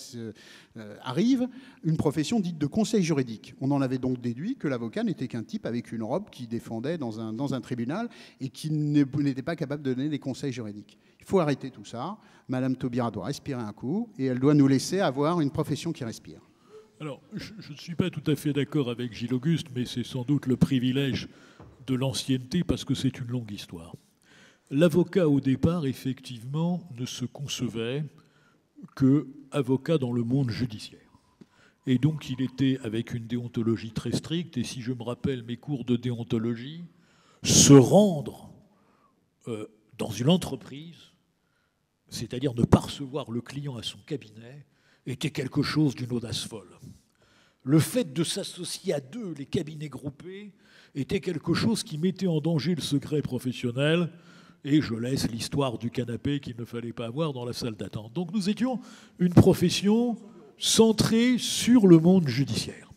arrivent, une profession dite de conseil juridique. On en avait donc déduit que l'avocat n'était qu'un type avec une robe qui défendait dans un tribunal et qui n'était pas capable de donner des conseils juridiques. Il faut arrêter tout ça. Madame Taubira doit respirer un coup et elle doit nous laisser avoir une profession qui respire. Alors, je ne suis pas tout à fait d'accord avec Gilles Auguste, mais c'est sans doute le privilège de l'ancienneté parce que c'est une longue histoire. L'avocat, au départ, effectivement, ne se concevait qu'avocat dans le monde judiciaire. Et donc, il était avec une déontologie très stricte, et si je me rappelle mes cours de déontologie, se rendre dans une entreprise, c'est-à-dire ne pas recevoir le client à son cabinet, était quelque chose d'une audace folle. Le fait de s'associer à deux, les cabinets groupés, était quelque chose qui mettait en danger le secret professionnel, et je laisse l'histoire du canapé qu'il ne fallait pas avoir dans la salle d'attente. Donc nous étions une profession centrée sur le monde judiciaire.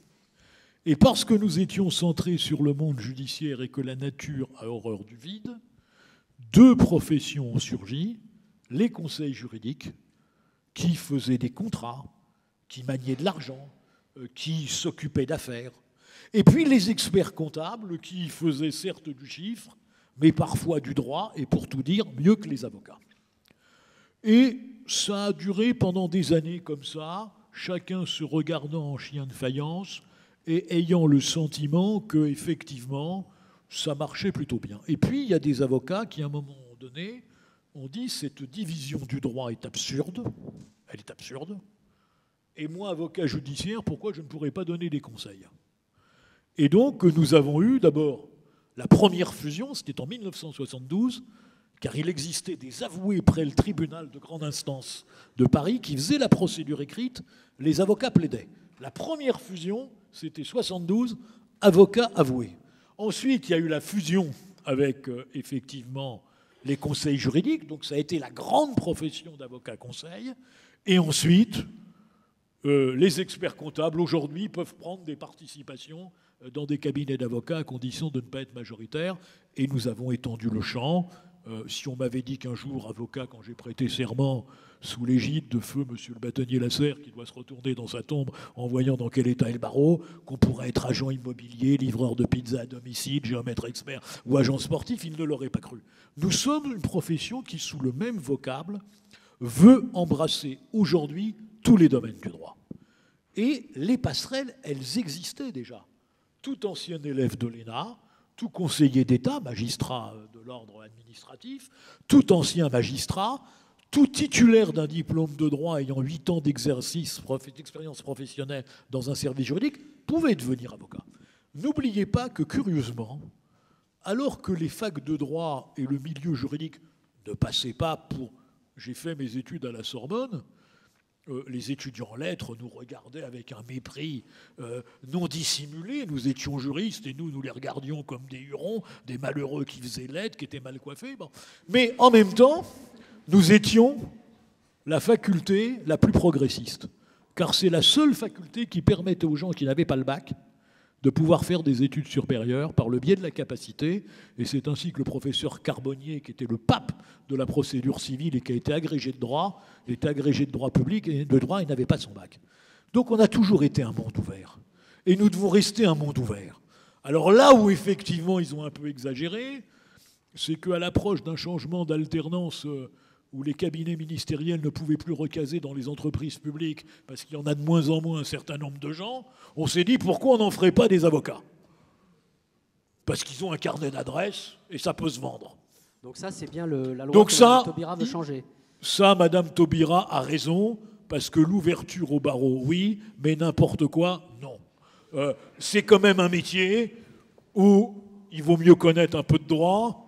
Et parce que nous étions centrés sur le monde judiciaire et que la nature a horreur du vide, deux professions ont surgi, les conseils juridiques, qui faisaient des contrats, qui maniaient de l'argent, qui s'occupaient d'affaires, et puis les experts comptables, qui faisaient certes du chiffre, mais parfois du droit, et pour tout dire, mieux que les avocats. Et ça a duré pendant des années comme ça, chacun se regardant en chien de faïence et ayant le sentiment que, effectivement, ça marchait plutôt bien. Et puis, il y a des avocats qui, à un moment donné, ont dit « cette division du droit est absurde, elle est absurde, et moi, avocat judiciaire, pourquoi je ne pourrais pas donner des conseils ?» Et donc, nous avons eu d'abord la première fusion, c'était en 1972, car il existait des avoués près le tribunal de grande instance de Paris qui faisaient la procédure écrite, les avocats plaidaient. La première fusion, c'était 72, avocats avoués. Ensuite, il y a eu la fusion avec, effectivement, les conseils juridiques, donc ça a été la grande profession d'avocat-conseil. Et ensuite, les experts comptables, aujourd'hui, peuvent prendre des participations dans des cabinets d'avocats à condition de ne pas être majoritaires. Et nous avons étendu le champ. Si on m'avait dit qu'un jour, avocat, quand j'ai prêté serment sous l'égide de feu monsieur le bâtonnier Lasserre, qui doit se retourner dans sa tombe en voyant dans quel état est le barreau, qu'on pourrait être agent immobilier, livreur de pizza à domicile, géomètre expert ou agent sportif, il ne l'aurait pas cru. Nous sommes une profession qui, sous le même vocable, veut embrasser aujourd'hui tous les domaines du droit. Et les passerelles, elles existaient déjà. Tout ancien élève de l'ENA, tout conseiller d'État, magistrat de l'ordre administratif, tout ancien magistrat, tout titulaire d'un diplôme de droit ayant 8 ans d'expérience professionnelle dans un service juridique pouvait devenir avocat. N'oubliez pas que, curieusement, alors que les facs de droit et le milieu juridique ne passaient pas pour... J'ai fait mes études à la Sorbonne, les étudiants en lettres nous regardaient avec un mépris non dissimulé. Nous étions juristes et nous les regardions comme des hurons, des malheureux qui faisaient lettres, qui étaient mal coiffés. Bon. Mais en même temps, nous étions la faculté la plus progressiste, car c'est la seule faculté qui permettait aux gens qui n'avaient pas le bac de pouvoir faire des études supérieures par le biais de la capacité. Et c'est ainsi que le professeur Carbonnier, qui était le pape de la procédure civile et qui a été agrégé de droit, était agrégé de droit public et de droit, il n'avait pas son bac. Donc on a toujours été un monde ouvert. Et nous devons rester un monde ouvert. Alors là où effectivement ils ont un peu exagéré, c'est qu'à l'approche d'un changement d'alternance où les cabinets ministériels ne pouvaient plus recaser dans les entreprises publiques parce qu'il y en a de moins en moins un certain nombre de gens, on s'est dit pourquoi on n'en ferait pas des avocats? Parce qu'ils ont un carnet d'adresses et ça peut se vendre. Donc ça, c'est bien la loi donc que ça, Taubira veut changer. Ça, Madame Taubira a raison, parce que l'ouverture au barreau, oui, mais n'importe quoi, non. C'est quand même un métier où il vaut mieux connaître un peu de droit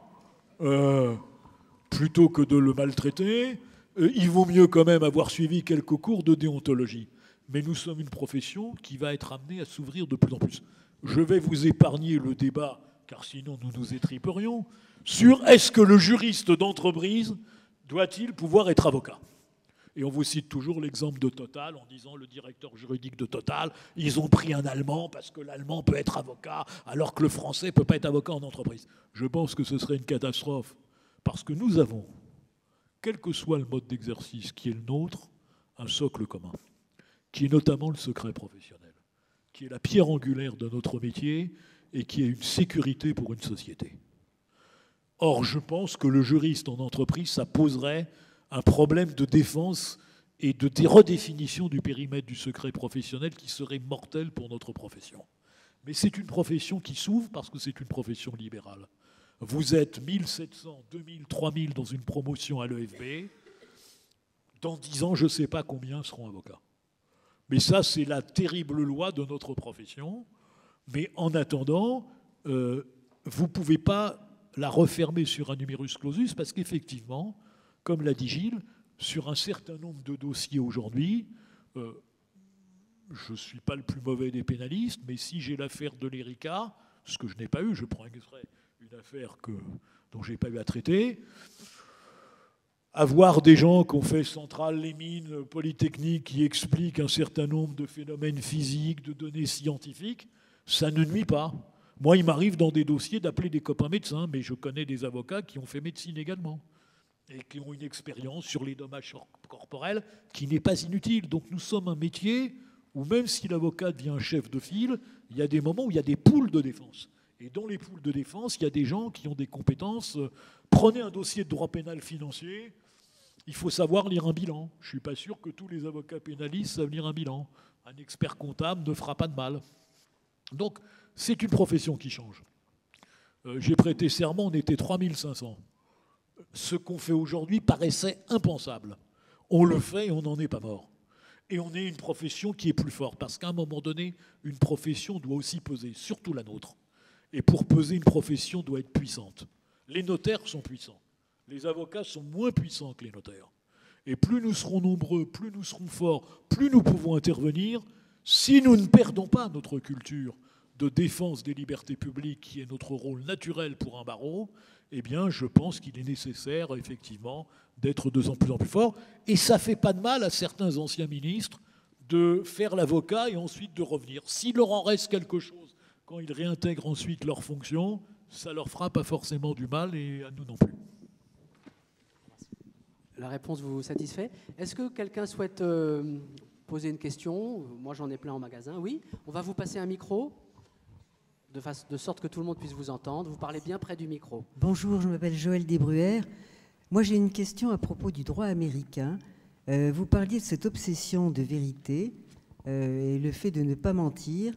plutôt que de le maltraiter. Il vaut mieux quand même avoir suivi quelques cours de déontologie. Mais nous sommes une profession qui va être amenée à s'ouvrir de plus en plus. Je vais vous épargner le débat, car sinon nous nous étriperions, sur est-ce que le juriste d'entreprise doit-il pouvoir être avocat? Et on vous cite toujours l'exemple de Total en disant le directeur juridique de Total, ils ont pris un Allemand parce que l'Allemand peut être avocat alors que le Français ne peut pas être avocat en entreprise. Je pense que ce serait une catastrophe parce que nous avons, quel que soit le mode d'exercice qui est le nôtre, un socle commun, qui est notamment le secret professionnel, qui est la pierre angulaire de notre métier et qui est une sécurité pour une société. Or, je pense que le juriste en entreprise, ça poserait un problème de défense et de redéfinition du périmètre du secret professionnel qui serait mortel pour notre profession. Mais c'est une profession qui s'ouvre parce que c'est une profession libérale. Vous êtes 1700, 2000, 3000 dans une promotion à l'EFB. Dans 10 ans, je ne sais pas combien seront avocats. Mais ça, c'est la terrible loi de notre profession. Mais en attendant, vous ne pouvez pas la refermer sur un numerus clausus parce qu'effectivement, comme l'a dit Gilles, sur un certain nombre de dossiers aujourd'hui, je ne suis pas le plus mauvais des pénalistes, mais si j'ai l'affaire de l'ERICA, ce que je n'ai pas eu, je prends exprès une affaire dont je n'ai pas eu à traiter, avoir des gens qui ont fait Centrale, les mines, Polytechnique, qui expliquent un certain nombre de phénomènes physiques, de données scientifiques, Ça ne nuit pas. Moi, il m'arrive dans des dossiers d'appeler des copains médecins, mais je connais des avocats qui ont fait médecine également et qui ont une expérience sur les dommages corporels qui n'est pas inutile. Donc nous sommes un métier où même si l'avocat devient un chef de file, il y a des moments où il y a des poules de défense. Et dans les poules de défense, il y a des gens qui ont des compétences. Prenez un dossier de droit pénal financier, il faut savoir lire un bilan. Je ne suis pas sûr que tous les avocats pénalistes savent lire un bilan. Un expert comptable ne fera pas de mal. Donc c'est une profession qui change. J'ai prêté serment, on était 3500. Ce qu'on fait aujourd'hui paraissait impensable. On le fait et on n'en est pas mort. Et on est une profession qui est plus forte, parce qu'à un moment donné, une profession doit aussi peser, surtout la nôtre. Et pour peser, une profession doit être puissante. Les notaires sont puissants. Les avocats sont moins puissants que les notaires. Et plus nous serons nombreux, plus nous serons forts, plus nous pouvons intervenir, si nous ne perdons pas notre culture de défense des libertés publiques, qui est notre rôle naturel pour un barreau, eh bien, je pense qu'il est nécessaire, effectivement, d'être de plus en plus fort. Et ça ne fait pas de mal à certains anciens ministres de faire l'avocat et ensuite de revenir. S'il leur en reste quelque chose, quand ils réintègrent ensuite leurs fonctions, ça ne leur fera pas forcément du mal et à nous non plus. La réponse vous satisfait? Est-ce que quelqu'un souhaite poser une question? Moi, j'en ai plein en magasin. Oui, on va vous passer un micro. De sorte que tout le monde puisse vous entendre. Vous parlez bien près du micro. Bonjour, je m'appelle Joël Desbruères. Moi, j'ai une question à propos du droit américain. Vous parliez de cette obsession de vérité et le fait de ne pas mentir.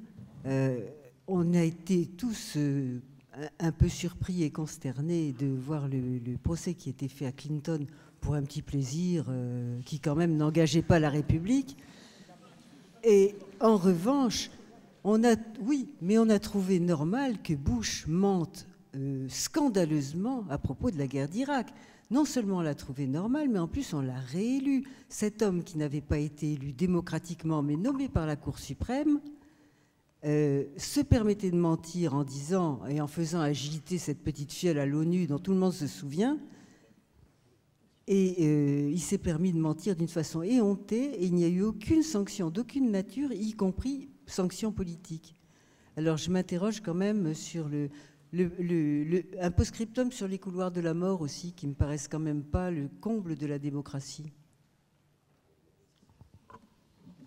On a été tous un peu surpris et consternés de voir le procès qui était fait à Clinton pour un petit plaisir qui quand même n'engageait pas la République. Et en revanche, on a trouvé normal que Bush mente scandaleusement à propos de la guerre d'Irak. Non seulement on l'a trouvé normal, mais en plus on l'a réélu. Cet homme qui n'avait pas été élu démocratiquement, mais nommé par la Cour suprême, se permettait de mentir en disant et en faisant agiter cette petite fiole à l'ONU dont tout le monde se souvient. Et il s'est permis de mentir d'une façon éhontée et il n'y a eu aucune sanction d'aucune nature, y compris sanction politique. Alors je m'interroge quand même sur un post-scriptum sur les couloirs de la mort aussi, qui me paraissent quand même pas le comble de la démocratie.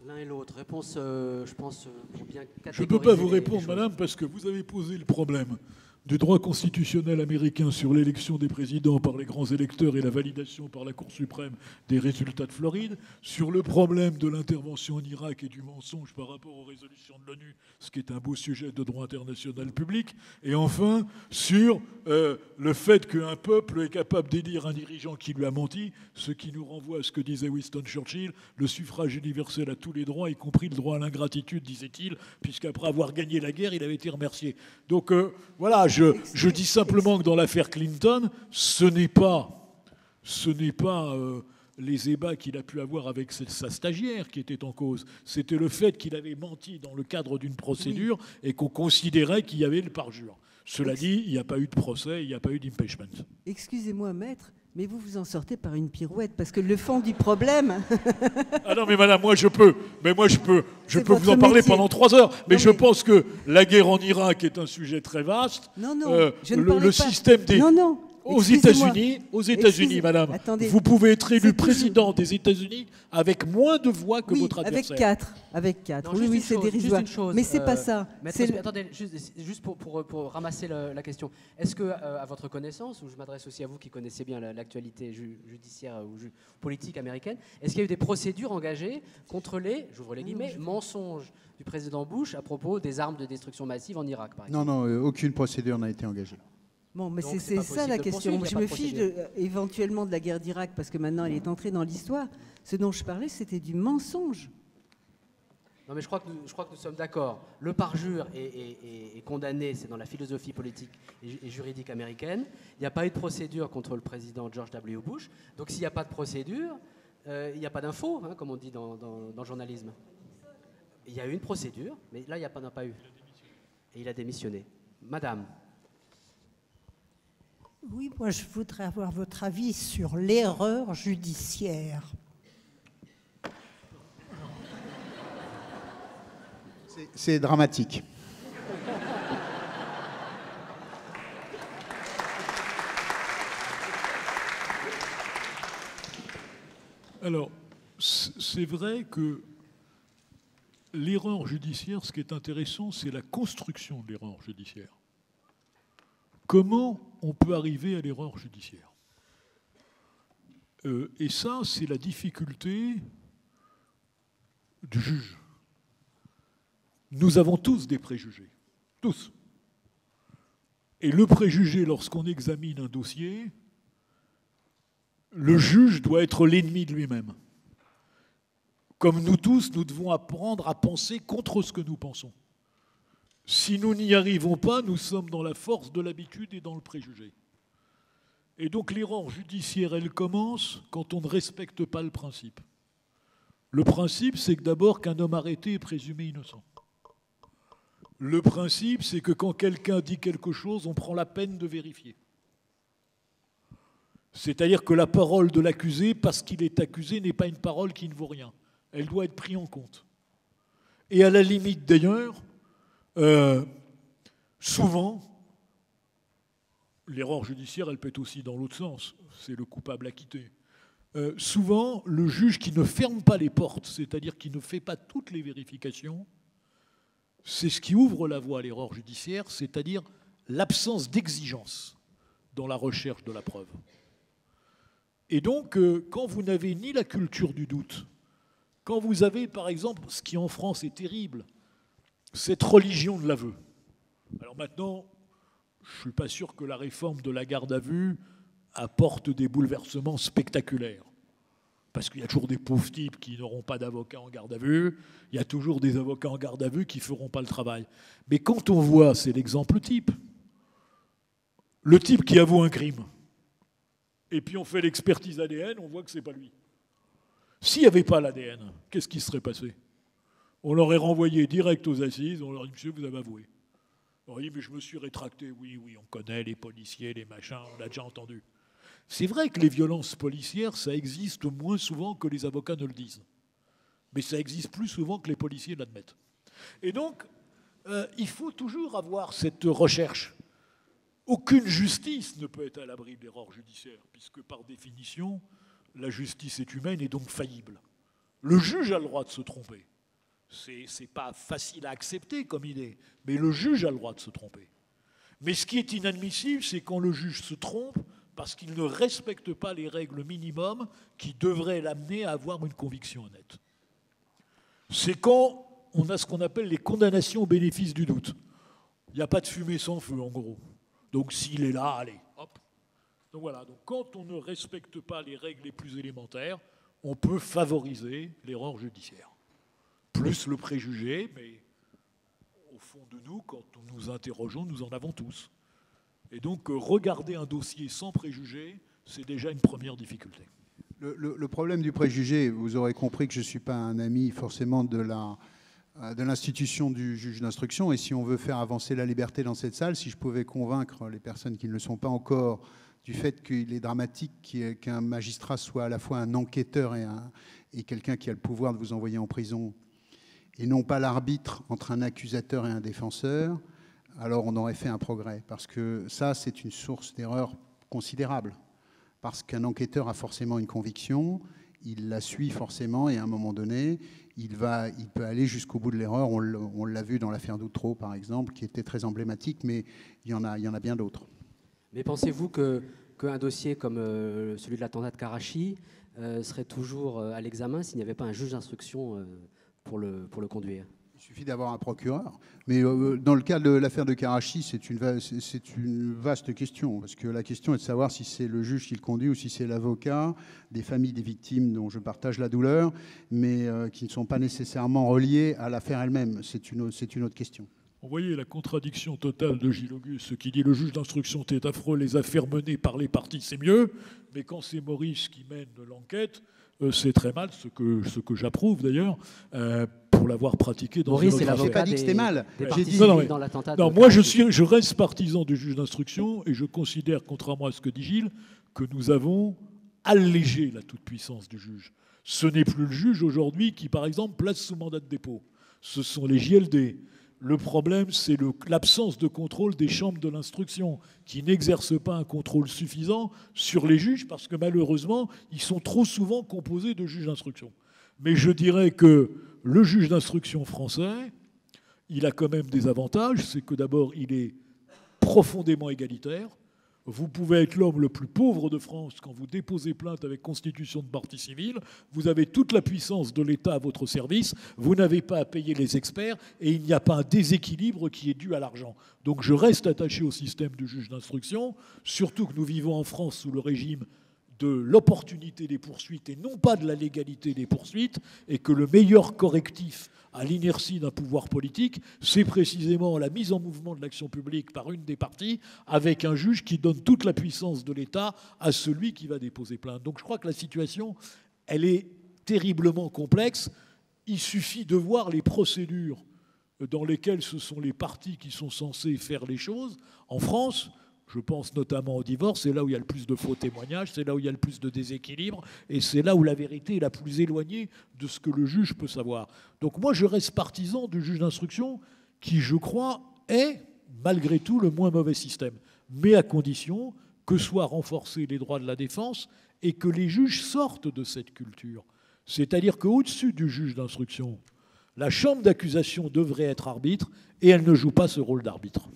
L'un et l'autre. Réponse, je pense, pour bien catégoriser. Je ne peux pas vous répondre, madame, parce que vous avez posé le problème du droit constitutionnel américain sur l'élection des présidents par les grands électeurs et la validation par la Cour suprême des résultats de Floride, sur le problème de l'intervention en Irak et du mensonge par rapport aux résolutions de l'ONU, ce qui est un beau sujet de droit international public, et enfin sur le fait qu'un peuple est capable d'élire un dirigeant qui lui a menti, ce qui nous renvoie à ce que disait Winston Churchill, le suffrage universel a tous les droits, y compris le droit à l'ingratitude, disait-il, puisqu'après avoir gagné la guerre, il avait été remercié. Donc voilà, je dis simplement que dans l'affaire Clinton, ce n'est pas les ébats qu'il a pu avoir avec sa stagiaire qui était en cause. C'était le fait qu'il avait menti dans le cadre d'une procédure et qu'on considérait qu'il y avait le parjure. Cela dit, il n'y a pas eu de procès, il n'y a pas eu d'impeachment. Excusez-moi, maître, mais vous vous en sortez par une pirouette, parce que le fond du problème... Ah non, mais madame, je peux vous en parler pendant 3 heures, mais je pense que la guerre en Irak est un sujet très vaste. Non, je ne le système des... Non. Aux États-Unis, madame, attendez, vous pouvez être élu président des États-Unis avec moins de voix que votre adversaire. Avec 4. Non, oui, c'est dérisoire. Mais c'est pas ça. Attendez, juste pour ramasser la question. Est-ce que, à votre connaissance, ou je m'adresse aussi à vous qui connaissez bien l'actualité judiciaire ou politique américaine, est-ce qu'il y a eu des procédures engagées contre les, j'ouvre les guillemets, mensonges du président Bush à propos des armes de destruction massive en Irak, par exemple? Non, aucune procédure n'a été engagée. Bon, mais c'est ça la question. Je me fiche éventuellement de la guerre d'Irak parce que maintenant elle est entrée dans l'histoire. Ce dont je parlais, c'était du mensonge. Non, mais je crois que nous sommes d'accord. Le parjure est condamné, c'est dans la philosophie politique et juridique américaine. Il n'y a pas eu de procédure contre le président George W. Bush. Donc s'il n'y a pas de procédure, il n'y a pas d'info, comme on dit dans le journalisme. Il y a eu une procédure, mais là, il n'y en a pas eu. Et il a démissionné. Madame. Oui, moi je voudrais avoir votre avis sur l'erreur judiciaire. C'est dramatique. Alors, c'est vrai que l'erreur judiciaire, ce qui est intéressant, c'est la construction de l'erreur judiciaire. Comment on peut arriver à l'erreur judiciaire? Et ça, c'est la difficulté du juge. Nous avons tous des préjugés, tous. Et le préjugé, lorsqu'on examine un dossier, le juge doit être l'ennemi de lui-même. Comme nous tous, nous devons apprendre à penser contre ce que nous pensons. Si nous n'y arrivons pas, nous sommes dans la force de l'habitude et dans le préjugé. Et donc l'erreur judiciaire, elle commence quand on ne respecte pas le principe. Le principe, c'est que d'abord qu'un homme arrêté est présumé innocent. Le principe, c'est que quand quelqu'un dit quelque chose, on prend la peine de vérifier. C'est-à-dire que la parole de l'accusé, parce qu'il est accusé, n'est pas une parole qui ne vaut rien. Elle doit être prise en compte. Et à la limite d'ailleurs, souvent, l'erreur judiciaire, elle peut être aussi dans l'autre sens. C'est le coupable acquitté. Souvent, le juge qui ne ferme pas les portes, c'est-à-dire qui ne fait pas toutes les vérifications, c'est ce qui ouvre la voie à l'erreur judiciaire, c'est-à-dire l'absence d'exigence dans la recherche de la preuve. Et donc, quand vous n'avez ni la culture du doute, quand vous avez, par exemple, ce qui en France est terrible, cette religion de l'aveu. Alors maintenant, je ne suis pas sûr que la réforme de la garde à vue apporte des bouleversements spectaculaires. Parce qu'il y a toujours des pauvres types qui n'auront pas d'avocat en garde à vue, il y a toujours des avocats en garde à vue qui ne feront pas le travail. Mais quand on voit, c'est l'exemple type, le type qui avoue un crime, et puis on fait l'expertise ADN, on voit que ce n'est pas lui. S'il n'y avait pas l'ADN, qu'est-ce qui serait passé? On l'aurait renvoyé direct aux assises, on leur dit « Monsieur, vous avez avoué ». On dit « Mais je me suis rétracté ». Oui, on connaît les policiers, les machins, on l'a déjà entendu. C'est vrai que les violences policières, ça existe moins souvent que les avocats ne le disent. Mais ça existe plus souvent que les policiers l'admettent. Et donc, il faut toujours avoir cette recherche. Aucune justice ne peut être à l'abri de l'erreur judiciaire, puisque par définition, la justice est humaine et donc faillible. Le juge a le droit de se tromper. C'est pas facile à accepter comme idée, mais le juge a le droit de se tromper. Mais ce qui est inadmissible, c'est quand le juge se trompe parce qu'il ne respecte pas les règles minimum qui devraient l'amener à avoir une conviction honnête. C'est quand on a ce qu'on appelle les condamnations au bénéfice du doute. Il n'y a pas de fumée sans feu, en gros. Donc s'il est là, allez, hop. Donc voilà, donc quand on ne respecte pas les règles les plus élémentaires, on peut favoriser l'erreur judiciaire. Plus le préjugé, mais au fond de nous, quand nous nous interrogeons, nous en avons tous. Et donc, regarder un dossier sans préjugé, c'est déjà une première difficulté. Le problème du préjugé, vous aurez compris que je ne suis pas un ami forcément de l'institution du juge d'instruction. Et si on veut faire avancer la liberté dans cette salle, si je pouvais convaincre les personnes qui ne le sont pas encore du fait qu'il est dramatique qu'un magistrat soit à la fois un enquêteur et quelqu'un qui a le pouvoir de vous envoyer en prison, et non pas l'arbitre entre un accusateur et un défenseur, alors on aurait fait un progrès. Parce que ça, c'est une source d'erreur considérable. Parce qu'un enquêteur a forcément une conviction, il la suit forcément, et à un moment donné, il peut aller jusqu'au bout de l'erreur. On l'a vu dans l'affaire d'Outreau, par exemple, qui était très emblématique, mais il y en a bien d'autres. Mais pensez-vous qu'un dossier comme celui de l'attentat de Karachi serait toujours à l'examen s'il n'y avait pas un juge d'instruction pour le conduire? Il suffit d'avoir un procureur. Mais dans le cas de l'affaire de Karachi, c'est une vaste question. Parce que la question est de savoir si c'est le juge qui le conduit ou si c'est l'avocat des familles des victimes dont je partage la douleur, mais qui ne sont pas nécessairement reliées à l'affaire elle-même. C'est une autre question. Vous voyez la contradiction totale de Gilles Auguste, qui dit le juge d'instruction est affreux, les affaires menées par les parties c'est mieux, mais quand c'est Maurice qui mène l'enquête, c'est très mal, ce que j'approuve d'ailleurs, pour l'avoir pratiqué dans Maurice, je n'ai pas dit que c'était mal. J'ai dit dans l'attentat. Non, moi je reste partisan du juge d'instruction et je considère, contrairement à ce que dit Gilles, que nous avons allégé la toute-puissance du juge. Ce n'est plus le juge aujourd'hui qui, par exemple, place sous mandat de dépôt. Ce sont les JLD. Le problème, c'est l'absence de contrôle des chambres de l'instruction, qui n'exercent pas un contrôle suffisant sur les juges, parce que malheureusement, ils sont trop souvent composés de juges d'instruction. Mais je dirais que le juge d'instruction français, il a quand même des avantages. C'est que d'abord, il est profondément égalitaire. Vous pouvez être l'homme le plus pauvre de France quand vous déposez plainte avec constitution de partie civile. Vous avez toute la puissance de l'État à votre service. Vous n'avez pas à payer les experts et il n'y a pas un déséquilibre qui est dû à l'argent. Donc je reste attaché au système du juge d'instruction, surtout que nous vivons en France sous le régime de l'opportunité des poursuites et non pas de la légalité des poursuites, et que le meilleur correctif à l'inertie d'un pouvoir politique, c'est précisément la mise en mouvement de l'action publique par une des parties, avec un juge qui donne toute la puissance de l'État à celui qui va déposer plainte. Donc je crois que la situation, elle est terriblement complexe. Il suffit de voir les procédures dans lesquelles ce sont les parties qui sont censées faire les choses. En France, je pense notamment au divorce, c'est là où il y a le plus de faux témoignages, c'est là où il y a le plus de déséquilibre, et c'est là où la vérité est la plus éloignée de ce que le juge peut savoir. Donc moi, je reste partisan du juge d'instruction qui, je crois, est, malgré tout, le moins mauvais système, mais à condition que soient renforcés les droits de la défense et que les juges sortent de cette culture. C'est-à-dire qu'au-dessus du juge d'instruction, la chambre d'accusation devrait être arbitre, et elle ne joue pas ce rôle d'arbitre.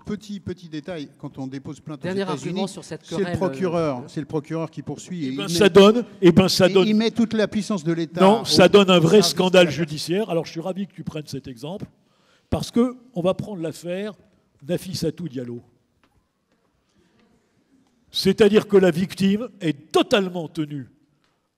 Petit détail, quand on dépose plainte aux Dernier États-Unis, argument sur cette c'est querelle. le procureur qui poursuit. Ça donne. Il met toute la puissance de l'État. Non, ça donne un vrai scandale judiciaire. Alors je suis ravi que tu prennes cet exemple, parce qu'on va prendre l'affaire Nafissatou Diallo. C'est-à-dire que la victime est totalement tenue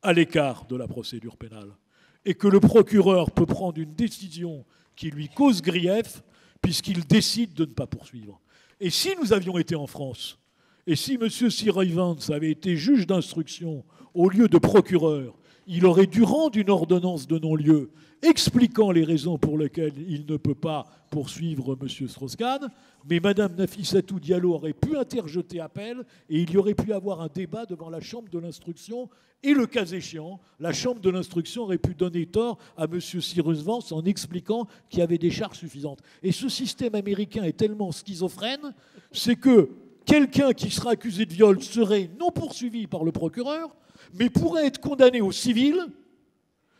à l'écart de la procédure pénale, et que le procureur peut prendre une décision qui lui cause grief, puisqu'il décide de ne pas poursuivre. Et si nous avions été en France, et si M. Cyril Vance avait été juge d'instruction au lieu de procureur, il aurait dû rendre une ordonnance de non-lieu expliquant les raisons pour lesquelles il ne peut pas poursuivre M. Strauss-Kahn, mais Mme Nafissatou Diallo aurait pu interjeter appel et il y aurait pu avoir un débat devant la chambre de l'instruction, et le cas échéant, la chambre de l'instruction aurait pu donner tort à M. Cyrus Vance en expliquant qu'il y avait des charges suffisantes. Et ce système américain est tellement schizophrène, c'est que quelqu'un qui sera accusé de viol serait non poursuivi par le procureur, mais pourrait être condamné au civil.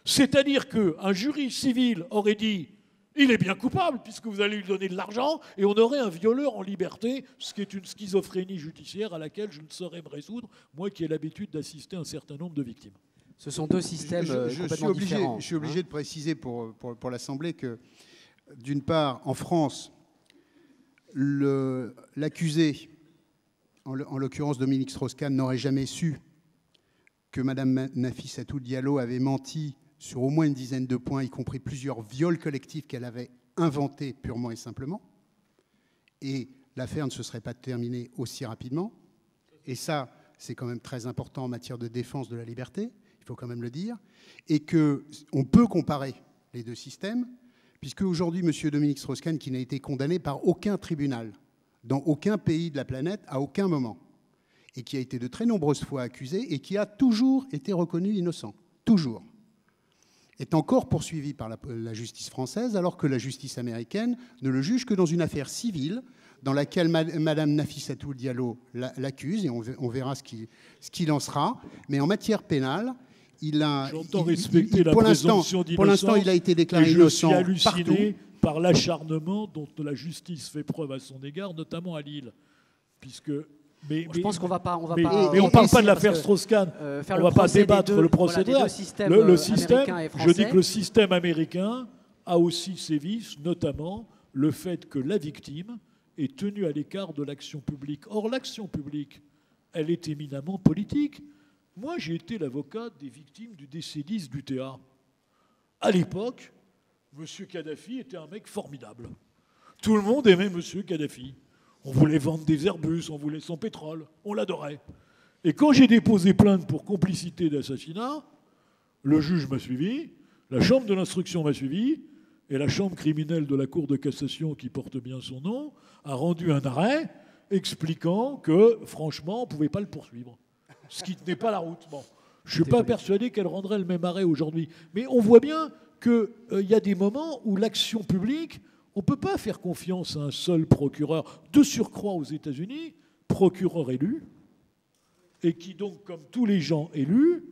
C'est-à-dire qu'un jury civil aurait dit « il est bien coupable puisque vous allez lui donner de l'argent » et on aurait un violeur en liberté, ce qui est une schizophrénie judiciaire à laquelle je ne saurais me résoudre, moi qui ai l'habitude d'assister à un certain nombre de victimes. Ce sont deux systèmes complètement différents. Je suis obligé de préciser pour l'Assemblée que, d'une part, en France, l'accusé, en l'occurrence Dominique Strauss-Kahn, n'aurait jamais su que Mme Nafissatou Diallo avait menti sur au moins une dizaine de points, y compris plusieurs viols collectifs qu'elle avait inventés purement et simplement. Et l'affaire ne se serait pas terminée aussi rapidement. Et ça, c'est quand même très important en matière de défense de la liberté, il faut quand même le dire. Et qu'on peut comparer les deux systèmes, puisque aujourd'hui, M. Dominique Strauss-Kahn, qui n'a été condamné par aucun tribunal, dans aucun pays de la planète, à aucun moment, et qui a été de très nombreuses fois accusé, et qui a toujours été reconnu innocent, toujours, est encore poursuivi par la justice française, alors que la justice américaine ne le juge que dans une affaire civile dans laquelle Mme Nafissatou Diallo l'accuse, et on verra ce qu'il en sera. Mais en matière pénale, il a... J'entends respecter la présomption d'innocence. Pour l'instant, il a été déclaré innocent partout. Je suis halluciné par l'acharnement dont la justice fait preuve à son égard, notamment à Lille, puisque... je pense qu'on va pas. Mais on ne parle pas de l'affaire Strauss-Kahn. On ne va pas débattre le procédé. Le système, je dis que le système américain a aussi ses vices, notamment le fait que la victime est tenue à l'écart de l'action publique. Or, l'action publique, elle est éminemment politique. Moi, j'ai été l'avocat des victimes du décédis du TA. À l'époque, M. Kadhafi était un mec formidable. Tout le monde aimait M. Kadhafi. On voulait vendre des Airbus, on voulait son pétrole, on l'adorait. Et quand j'ai déposé plainte pour complicité d'assassinat, le juge m'a suivi, la chambre de l'instruction m'a suivi, et la chambre criminelle de la Cour de cassation, qui porte bien son nom, a rendu un arrêt expliquant que, franchement, on ne pouvait pas le poursuivre. Ce qui ne tenait pas la route. Bon. Je ne suis pas persuadé qu'elle rendrait le même arrêt aujourd'hui. Mais on voit bien qu'il y a des moments où l'action publique, on ne peut pas faire confiance à un seul procureur, de surcroît aux États-Unis, procureur élu, et qui donc, comme tous les gens élus,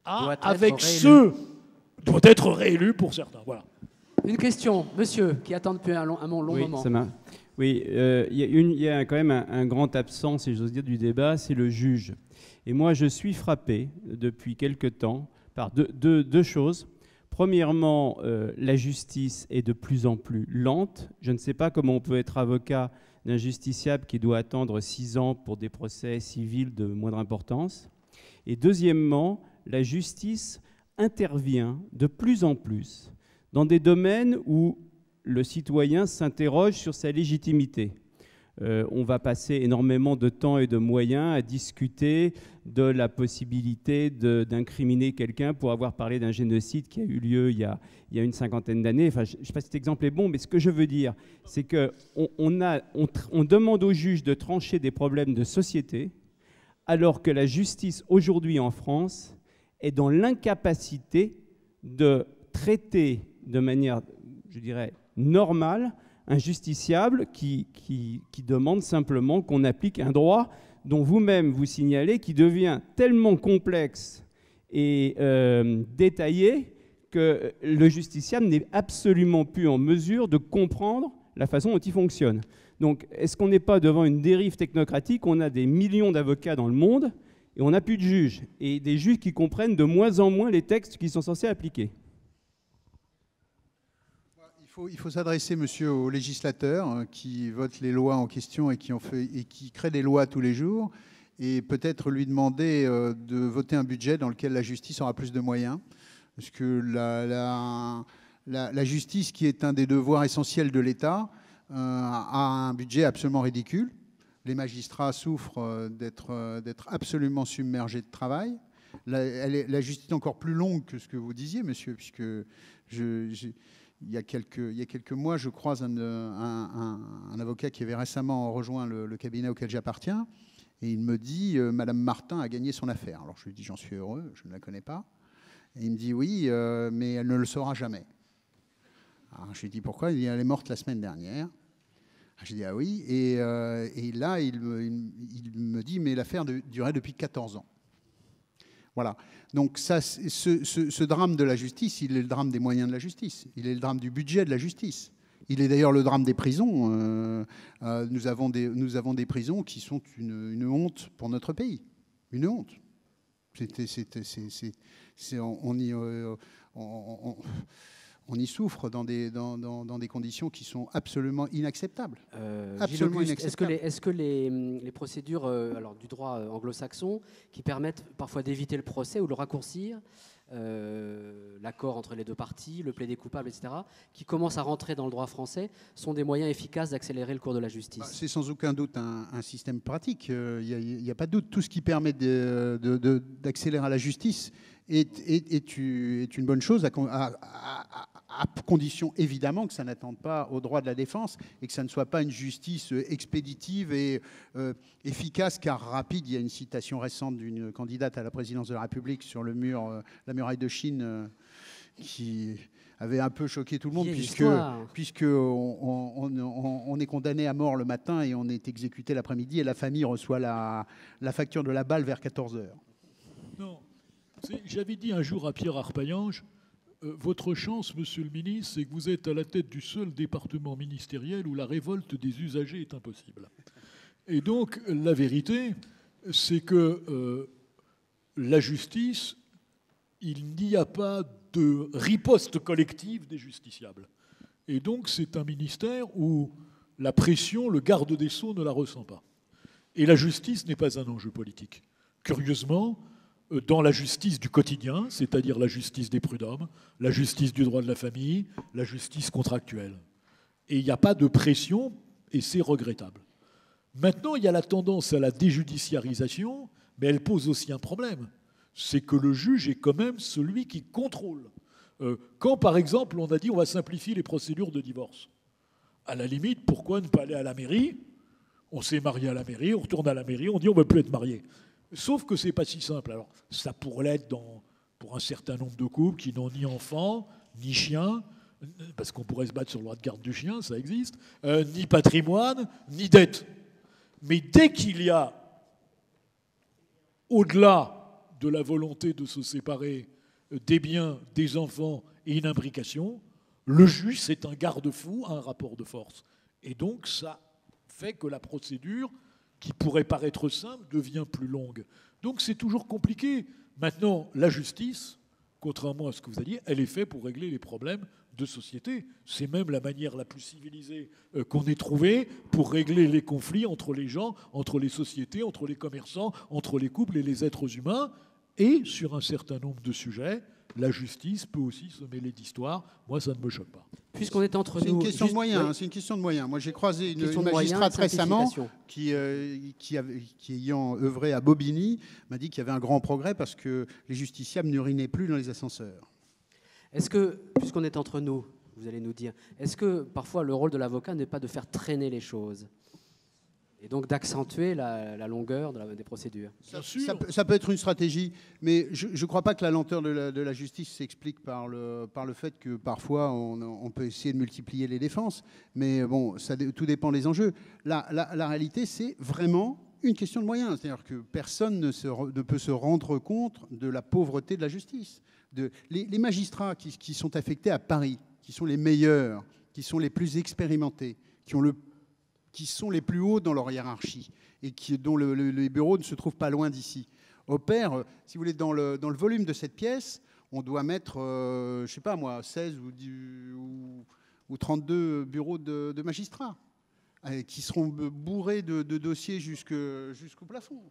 doit être réélu pour certains. Voilà. Une question, monsieur, qui attend depuis un long moment. Oui, il y a quand même un grand absent, si j'ose dire, du débat, c'est le juge. Et moi, je suis frappé depuis quelque temps par deux choses. Premièrement, la justice est de plus en plus lente. Je ne sais pas comment on peut être avocat d'un justiciable qui doit attendre 6 ans pour des procès civils de moindre importance. Et deuxièmement, la justice intervient de plus en plus dans des domaines où le citoyen s'interroge sur sa légitimité. On va passer énormément de temps et de moyens à discuter de la possibilité d'incriminer quelqu'un pour avoir parlé d'un génocide qui a eu lieu il y a une 50aine d'années. Enfin, je ne sais pas si cet exemple est bon, mais ce que je veux dire, c'est qu'on demande aux juges de trancher des problèmes de société, alors que la justice aujourd'hui en France est dans l'incapacité de traiter de manière, je dirais, normale un justiciable qui demande simplement qu'on applique un droit dont vous-même vous signalez qui devient tellement complexe et détaillé que le justiciable n'est absolument plus en mesure de comprendre la façon dont il fonctionne. Donc, est-ce qu'on n'est pas devant une dérive technocratique? On a des millions d'avocats dans le monde et on n'a plus de juges. Et des juges qui comprennent de moins en moins les textes qu'ils sont censés appliquer. Il faut s'adresser, monsieur, aux législateurs qui votent les lois en question et qui créent des lois tous les jours, et peut-être lui demander de voter un budget dans lequel la justice aura plus de moyens. Parce que la justice, qui est un des devoirs essentiels de l'État, a un budget absolument ridicule. Les magistrats souffrent d'être absolument submergés de travail. La justice est encore plus longue que ce que vous disiez, monsieur, puisque il y a quelques mois, je croise un avocat qui avait récemment rejoint le cabinet auquel j'appartiens, et il me dit « Madame Martin a gagné son affaire ». Alors je lui dis « J'en suis heureux, je ne la connais pas ». Et il me dit « Oui, mais elle ne le saura jamais ». Alors je lui dis « Pourquoi ?» Il dit « Elle est morte la semaine dernière ». Je dis « Ah oui ». Et là, il me dit « Mais l'affaire durait depuis 14 ans ». Voilà. Donc ça, ce drame de la justice, il est le drame des moyens de la justice. Il est le drame du budget de la justice. Il est d'ailleurs le drame des prisons. Nous avons des prisons qui sont une honte pour notre pays. Une honte. On y souffre dans des conditions qui sont absolument inacceptables. Absolument inacceptables. Est-ce que les procédures du droit anglo-saxon qui permettent parfois d'éviter le procès ou de le raccourcir, l'accord entre les deux parties, le plaidé coupable, etc., qui commencent à rentrer dans le droit français, sont des moyens efficaces d'accélérer le cours de la justice? C'est sans aucun doute un système pratique. Il n'y a pas de doute. Tout ce qui permet d'accélérer la justice est une bonne chose, à condition évidemment que ça n'attende pas au droit de la défense et que ça ne soit pas une justice expéditive et efficace car rapide. Il y a une citation récente d'une candidate à la présidence de la République sur le mur, la muraille de Chine, qui avait un peu choqué tout le monde, puisque on est condamné à mort le matin et on est exécuté l'après-midi, et la famille reçoit la facture de la balle vers 14h. Non, j'avais dit un jour à Pierre Arpaillange, votre chance, monsieur le ministre, c'est que vous êtes à la tête du seul département ministériel où la révolte des usagers est impossible. Et donc, la vérité, c'est que la justice, il n'y a pas de riposte collective des justiciables. Et donc, c'est un ministère où la pression, le garde des Sceaux ne la ressent pas. Et la justice n'est pas un enjeu politique. Curieusement, dans la justice du quotidien, c'est-à-dire la justice des prud'hommes, la justice du droit de la famille, la justice contractuelle. Et il n'y a pas de pression, et c'est regrettable. Maintenant, il y a la tendance à la déjudiciarisation, mais elle pose aussi un problème. C'est que le juge est quand même celui qui contrôle. Quand, par exemple, on a dit on va simplifier les procédures de divorce, à la limite, pourquoi ne pas aller à la mairie? On s'est marié à la mairie, on retourne à la mairie, on dit on ne veut plus être marié. Sauf que ce n'est pas si simple. Alors, ça pourrait l'être pour un certain nombre de couples qui n'ont ni enfants, ni chiens, parce qu'on pourrait se battre sur le droit de garde du chien, ça existe, ni patrimoine, ni dette. Mais dès qu'il y a, au-delà de la volonté de se séparer, des biens, des enfants et une imbrication, le juge, c'est un garde-fou à un rapport de force. Et donc, ça fait que la procédure, qui pourrait paraître simple, devient plus longue. Donc, c'est toujours compliqué. Maintenant, la justice, contrairement à ce que vous avez dit, elle est faite pour régler les problèmes de société. C'est même la manière la plus civilisée qu'on ait trouvée pour régler les conflits entre les gens, entre les sociétés, entre les commerçants, entre les couples et les êtres humains. Et sur un certain nombre de sujets, la justice peut aussi se mêler d'histoire. Moi, ça ne me choque pas. Puisqu'on est entre nous... C'est une question de moyens. C'est une question de moyens. Moi, j'ai croisé une magistrate récemment qui, ayant œuvré à Bobigny, m'a dit qu'il y avait un grand progrès parce que les justiciables n'urinaient plus dans les ascenseurs. Est-ce que, puisqu'on est entre nous, vous allez nous dire, est-ce que parfois le rôle de l'avocat n'est pas de faire traîner les choses et donc d'accentuer la longueur des procédures? Ça peut être une stratégie, mais je ne crois pas que la lenteur de la justice s'explique par le fait que parfois on peut essayer de multiplier les défenses. Mais bon, tout dépend des enjeux. La réalité, c'est vraiment une question de moyens. C'est-à-dire que personne ne peut se rendre compte de la pauvreté de la justice. Les magistrats qui sont affectés à Paris, qui sont les meilleurs, qui sont les plus expérimentés, qui sont les plus hauts dans leur hiérarchie et dont les bureaux ne se trouvent pas loin d'ici, opèrent, si vous voulez, dans le volume de cette pièce, on doit mettre, je ne sais pas moi, 16 ou 32 bureaux de magistrats qui seront bourrés de dossiers jusqu'au plafond.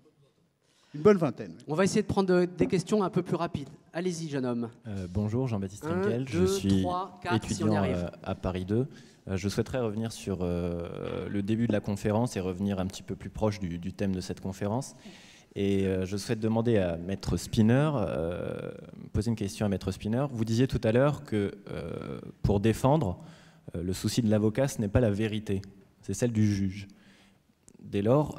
Une bonne vingtaine. On va essayer de prendre des questions un peu plus rapides. Allez-y, jeune homme. Bonjour, Jean-Baptiste Rinkel. Je suis étudiant à Paris 2. Je souhaiterais revenir sur le début de la conférence et revenir un petit peu plus proche du thème de cette conférence. Et je souhaite demander à Maître Spinner, poser une question à Maître Spinner. Vous disiez tout à l'heure que pour défendre, le souci de l'avocat, ce n'est pas la vérité, c'est celle du juge. Dès lors,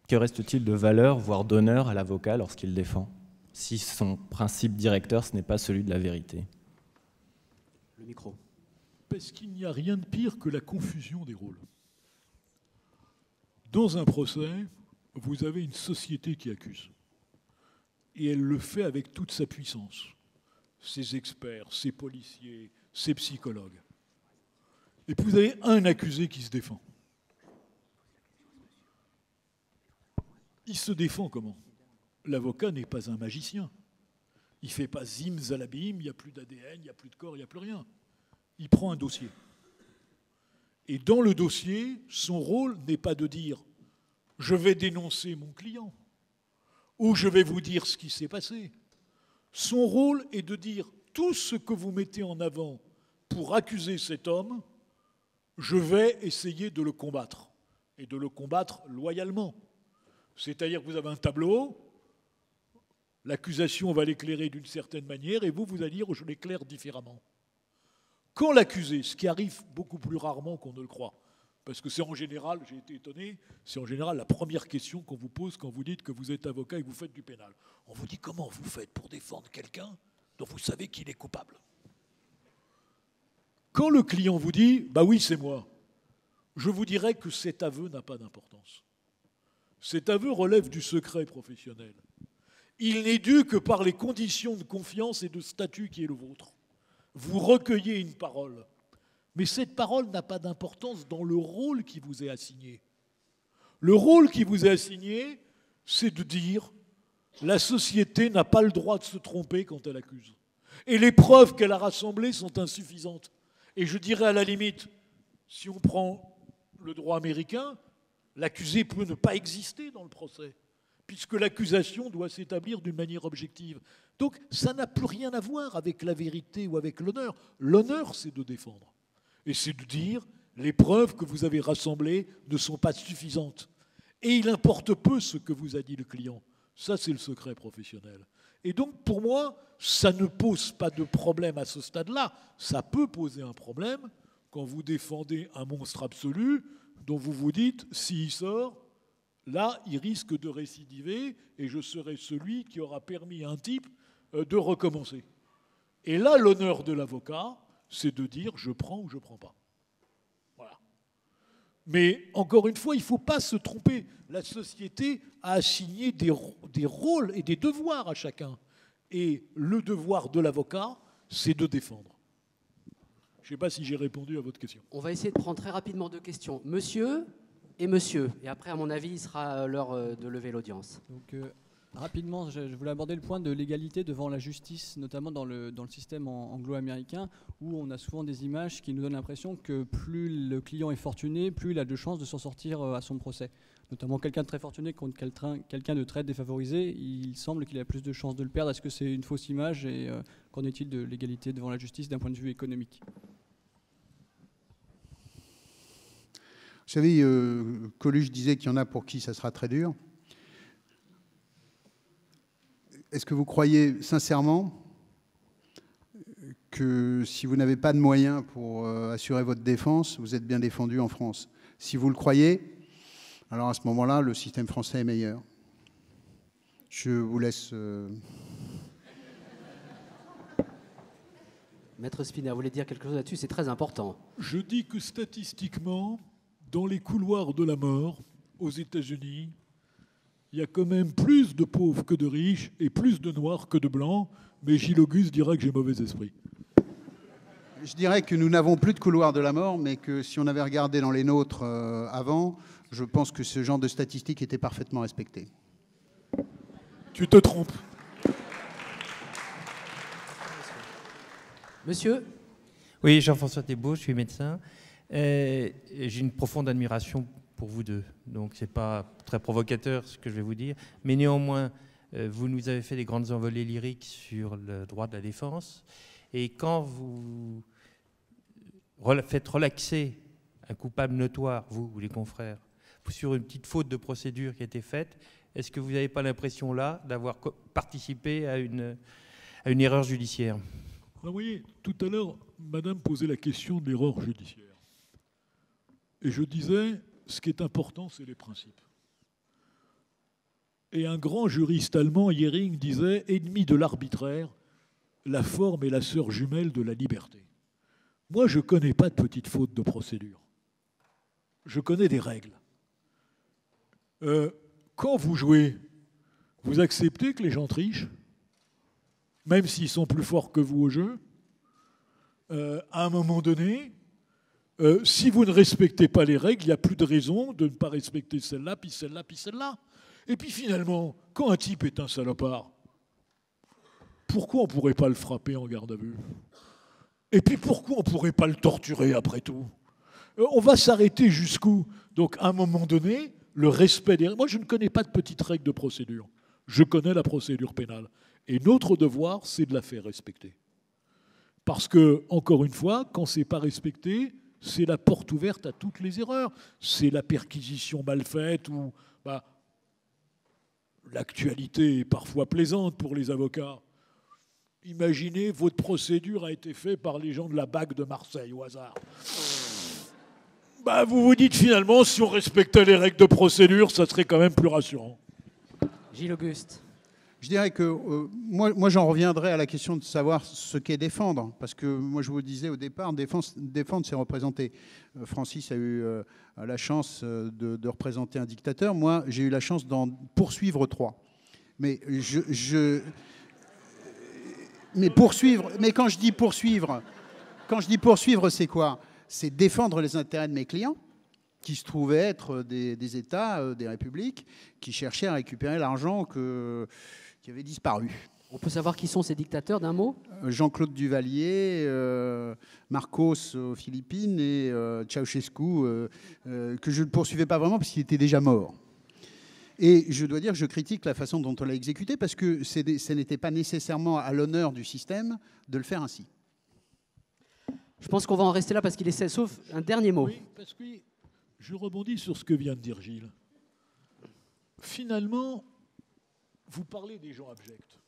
que reste-t-il de valeur, voire d'honneur à l'avocat lorsqu'il défend, si son principe directeur, ce n'est pas celui de la vérité? Le micro. Parce qu'il n'y a rien de pire que la confusion des rôles. Dans un procès, vous avez une société qui accuse. Et elle le fait avec toute sa puissance. Ses experts, ses policiers, ses psychologues. Et puis vous avez un accusé qui se défend. Il se défend comment? L'avocat n'est pas un magicien. Il ne fait pas zim-zalabim, il n'y a plus d'ADN, il n'y a plus de corps, il n'y a plus rien. Il prend un dossier. Et dans le dossier, son rôle n'est pas de dire « je vais dénoncer mon client » ou « je vais vous dire ce qui s'est passé ». Son rôle est de dire « tout ce que vous mettez en avant pour accuser cet homme, je vais essayer de le combattre, et de le combattre loyalement ». C'est-à-dire que vous avez un tableau, l'accusation va l'éclairer d'une certaine manière, et vous allez dire « je l'éclaire différemment ». Quand l'accusé, ce qui arrive beaucoup plus rarement qu'on ne le croit, parce que c'est en général, j'ai été étonné, c'est en général la première question qu'on vous pose quand vous dites que vous êtes avocat et que vous faites du pénal. On vous dit comment vous faites pour défendre quelqu'un dont vous savez qu'il est coupable. Quand le client vous dit « bah oui, c'est moi », je vous dirais que cet aveu n'a pas d'importance. Cet aveu relève du secret professionnel. Il n'est dû que par les conditions de confiance et de statut qui est le vôtre. Vous recueillez une parole, mais cette parole n'a pas d'importance dans le rôle qui vous est assigné. Le rôle qui vous est assigné, c'est de dire « la société n'a pas le droit de se tromper quand elle accuse. Et les preuves qu'elle a rassemblées sont insuffisantes. » Et je dirais à la limite, si on prend le droit américain, l'accusé peut ne pas exister dans le procès, puisque l'accusation doit s'établir d'une manière objective. Donc ça n'a plus rien à voir avec la vérité ou avec l'honneur. L'honneur, c'est de défendre. Et c'est de dire, les preuves que vous avez rassemblées ne sont pas suffisantes. Et il importe peu ce que vous a dit le client. Ça, c'est le secret professionnel. Et donc, pour moi, ça ne pose pas de problème à ce stade-là. Ça peut poser un problème quand vous défendez un monstre absolu dont vous vous dites, s'il sort, là, il risque de récidiver et je serai celui qui aura permis à un type de recommencer. Et là, l'honneur de l'avocat, c'est de dire je prends ou je ne prends pas. Voilà. Mais encore une fois, il ne faut pas se tromper. La société a assigné des rôles et des devoirs à chacun. Et le devoir de l'avocat, c'est de défendre. Je ne sais pas si j'ai répondu à votre question. On va essayer de prendre très rapidement 2 questions. Monsieur et monsieur. Et après, à mon avis, il sera l'heure de lever l'audience. Donc, rapidement, je voulais aborder le point de l'égalité devant la justice, notamment dans le système anglo-américain, où on a souvent des images qui nous donnent l'impression que plus le client est fortuné, plus il a de chances de s'en sortir à son procès. Notamment quelqu'un de très fortuné contre quelqu'un de très défavorisé, il semble qu'il a plus de chances de le perdre. Est-ce que c'est une fausse image et qu'en est-il de l'égalité devant la justice d'un point de vue économique ? Vous savez, Coluche disait qu'il y en a pour qui ça sera très dur. Est-ce que vous croyez sincèrement que si vous n'avez pas de moyens pour assurer votre défense, vous êtes bien défendu en France? Si vous le croyez, alors à ce moment-là, le système français est meilleur. Je vous laisse... Maître Spinner, vous voulez dire quelque chose là-dessus? C'est très important. Je dis que statistiquement, dans les couloirs de la mort, aux États-Unis, il y a quand même plus de pauvres que de riches et plus de noirs que de blancs, mais Gilles Auguste dira que j'ai mauvais esprit. Je dirais que nous n'avons plus de couloir de la mort, mais que si on avait regardé dans les nôtres avant, je pense que ce genre de statistiques était parfaitement respecté. Tu te trompes. Monsieur? Oui, Jean-François Thébault, je suis médecin. J'ai une profonde admiration pour vous deux. Donc, ce n'est pas très provocateur ce que je vais vous dire. Mais néanmoins, vous nous avez fait des grandes envolées lyriques sur le droit de la défense. Et quand vous faites relaxer un coupable notoire, vous ou les confrères, sur une petite faute de procédure qui a été faite, est-ce que vous n'avez pas l'impression là d'avoir participé à une erreur judiciaire? Vous voyez, tout à l'heure, madame posait la question de l'erreur judiciaire. Et je disais, ce qui est important, c'est les principes. Et un grand juriste allemand, Jhering, disait « Ennemi de l'arbitraire, la forme est la sœur jumelle de la liberté ». Moi, je ne connais pas de petites fautes de procédure. Je connais des règles. Quand vous jouez, vous acceptez que les gens trichent, même s'ils sont plus forts que vous au jeu. À un moment donné, si vous ne respectez pas les règles, il n'y a plus de raison de ne pas respecter celle-là, puis celle-là, puis celle-là. Et puis finalement, quand un type est un salopard, pourquoi on ne pourrait pas le frapper en garde à vue? Et puis pourquoi on ne pourrait pas le torturer après tout? On va s'arrêter jusqu'où? Donc à un moment donné, le respect des règles. Moi, je ne connais pas de petites règles de procédure. Je connais la procédure pénale. Et notre devoir, c'est de la faire respecter. Parce que, encore une fois, quand ce n'est pas respecté, c'est la porte ouverte à toutes les erreurs. C'est la perquisition mal faite ou l'actualité est parfois plaisante pour les avocats. Imaginez, votre procédure a été faite par les gens de la BAC de Marseille, au hasard. Vous vous dites finalement, si on respectait les règles de procédure, ça serait quand même plus rassurant. Gilles Auguste. Je dirais que moi j'en reviendrai à la question de savoir ce qu'est défendre. Parce que moi, je vous disais au départ, défendre, c'est représenter. Francis a eu la chance de représenter un dictateur. Moi, j'ai eu la chance d'en poursuivre 3. Mais mais poursuivre. Mais quand je dis poursuivre, c'est quoi? C'est défendre les intérêts de mes clients, qui se trouvaient être des États, des républiques, qui cherchaient à récupérer l'argent qui avait disparu. On peut savoir qui sont ces dictateurs d'un mot? Jean-Claude Duvalier, Marcos aux Philippines et Ceausescu, que je ne poursuivais pas vraiment parce qu'il était déjà mort. Et je dois dire que je critique la façon dont on l'a exécuté parce que ce n'était pas nécessairement à l'honneur du système de le faire ainsi. Je pense qu'on va en rester là parce qu'il essaie, sauf un dernier mot. Oui, parce que je rebondis sur ce que vient de dire Gilles. Finalement, vous parlez des gens abjects.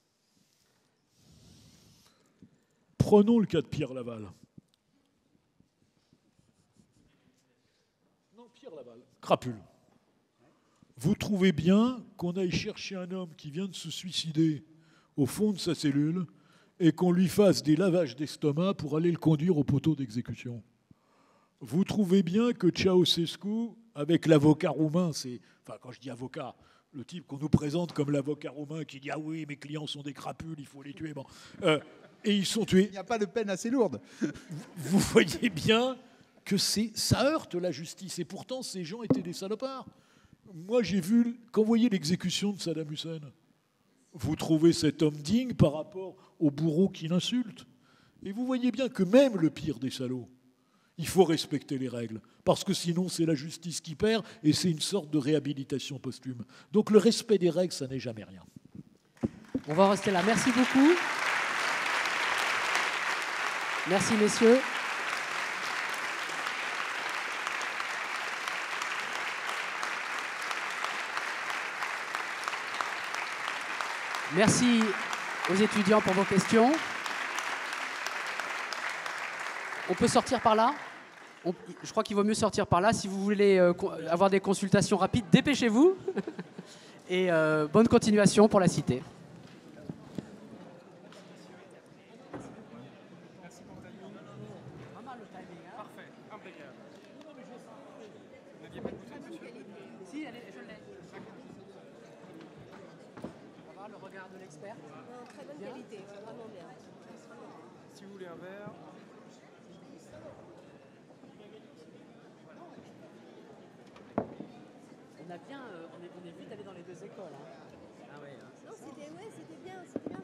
Prenons le cas de Pierre Laval. Non, Pierre Laval, crapule. Vous trouvez bien qu'on aille chercher un homme qui vient de se suicider au fond de sa cellule et qu'on lui fasse des lavages d'estomac pour aller le conduire au poteau d'exécution. Vous trouvez bien que Ceausescu, avec l'avocat roumain, enfin quand je dis avocat, le type qu'on nous présente comme l'avocat roumain qui dit « Ah oui, mes clients sont des crapules, il faut les tuer. » Bon. Et ils sont tués. Il n'y a pas de peine assez lourde. Vous voyez bien que ça heurte la justice. Et pourtant, ces gens étaient des salopards. Moi, j'ai vu, quand vous voyez l'exécution de Saddam Hussein, vous trouvez cet homme digne par rapport au bourreau qui l'insulte. Et vous voyez bien que même le pire des salauds, il faut respecter les règles, parce que sinon c'est la justice qui perd et c'est une sorte de réhabilitation posthume. Donc le respect des règles, ça n'est jamais rien. On va rester là. Merci beaucoup. Merci messieurs. Merci aux étudiants pour vos questions. On peut sortir par là ? Je crois qu'il vaut mieux sortir par là. Si vous voulez avoir des consultations rapides, dépêchez-vous. Et bonne continuation pour la Cité. Si, je l'ai. On va voir le regard de l'expert. Très bonne qualité, vraiment bien. Si vous voulez un verre. On est vite allé dans les deux écoles. Hein. Ah ouais, hein. Non, c'était bien.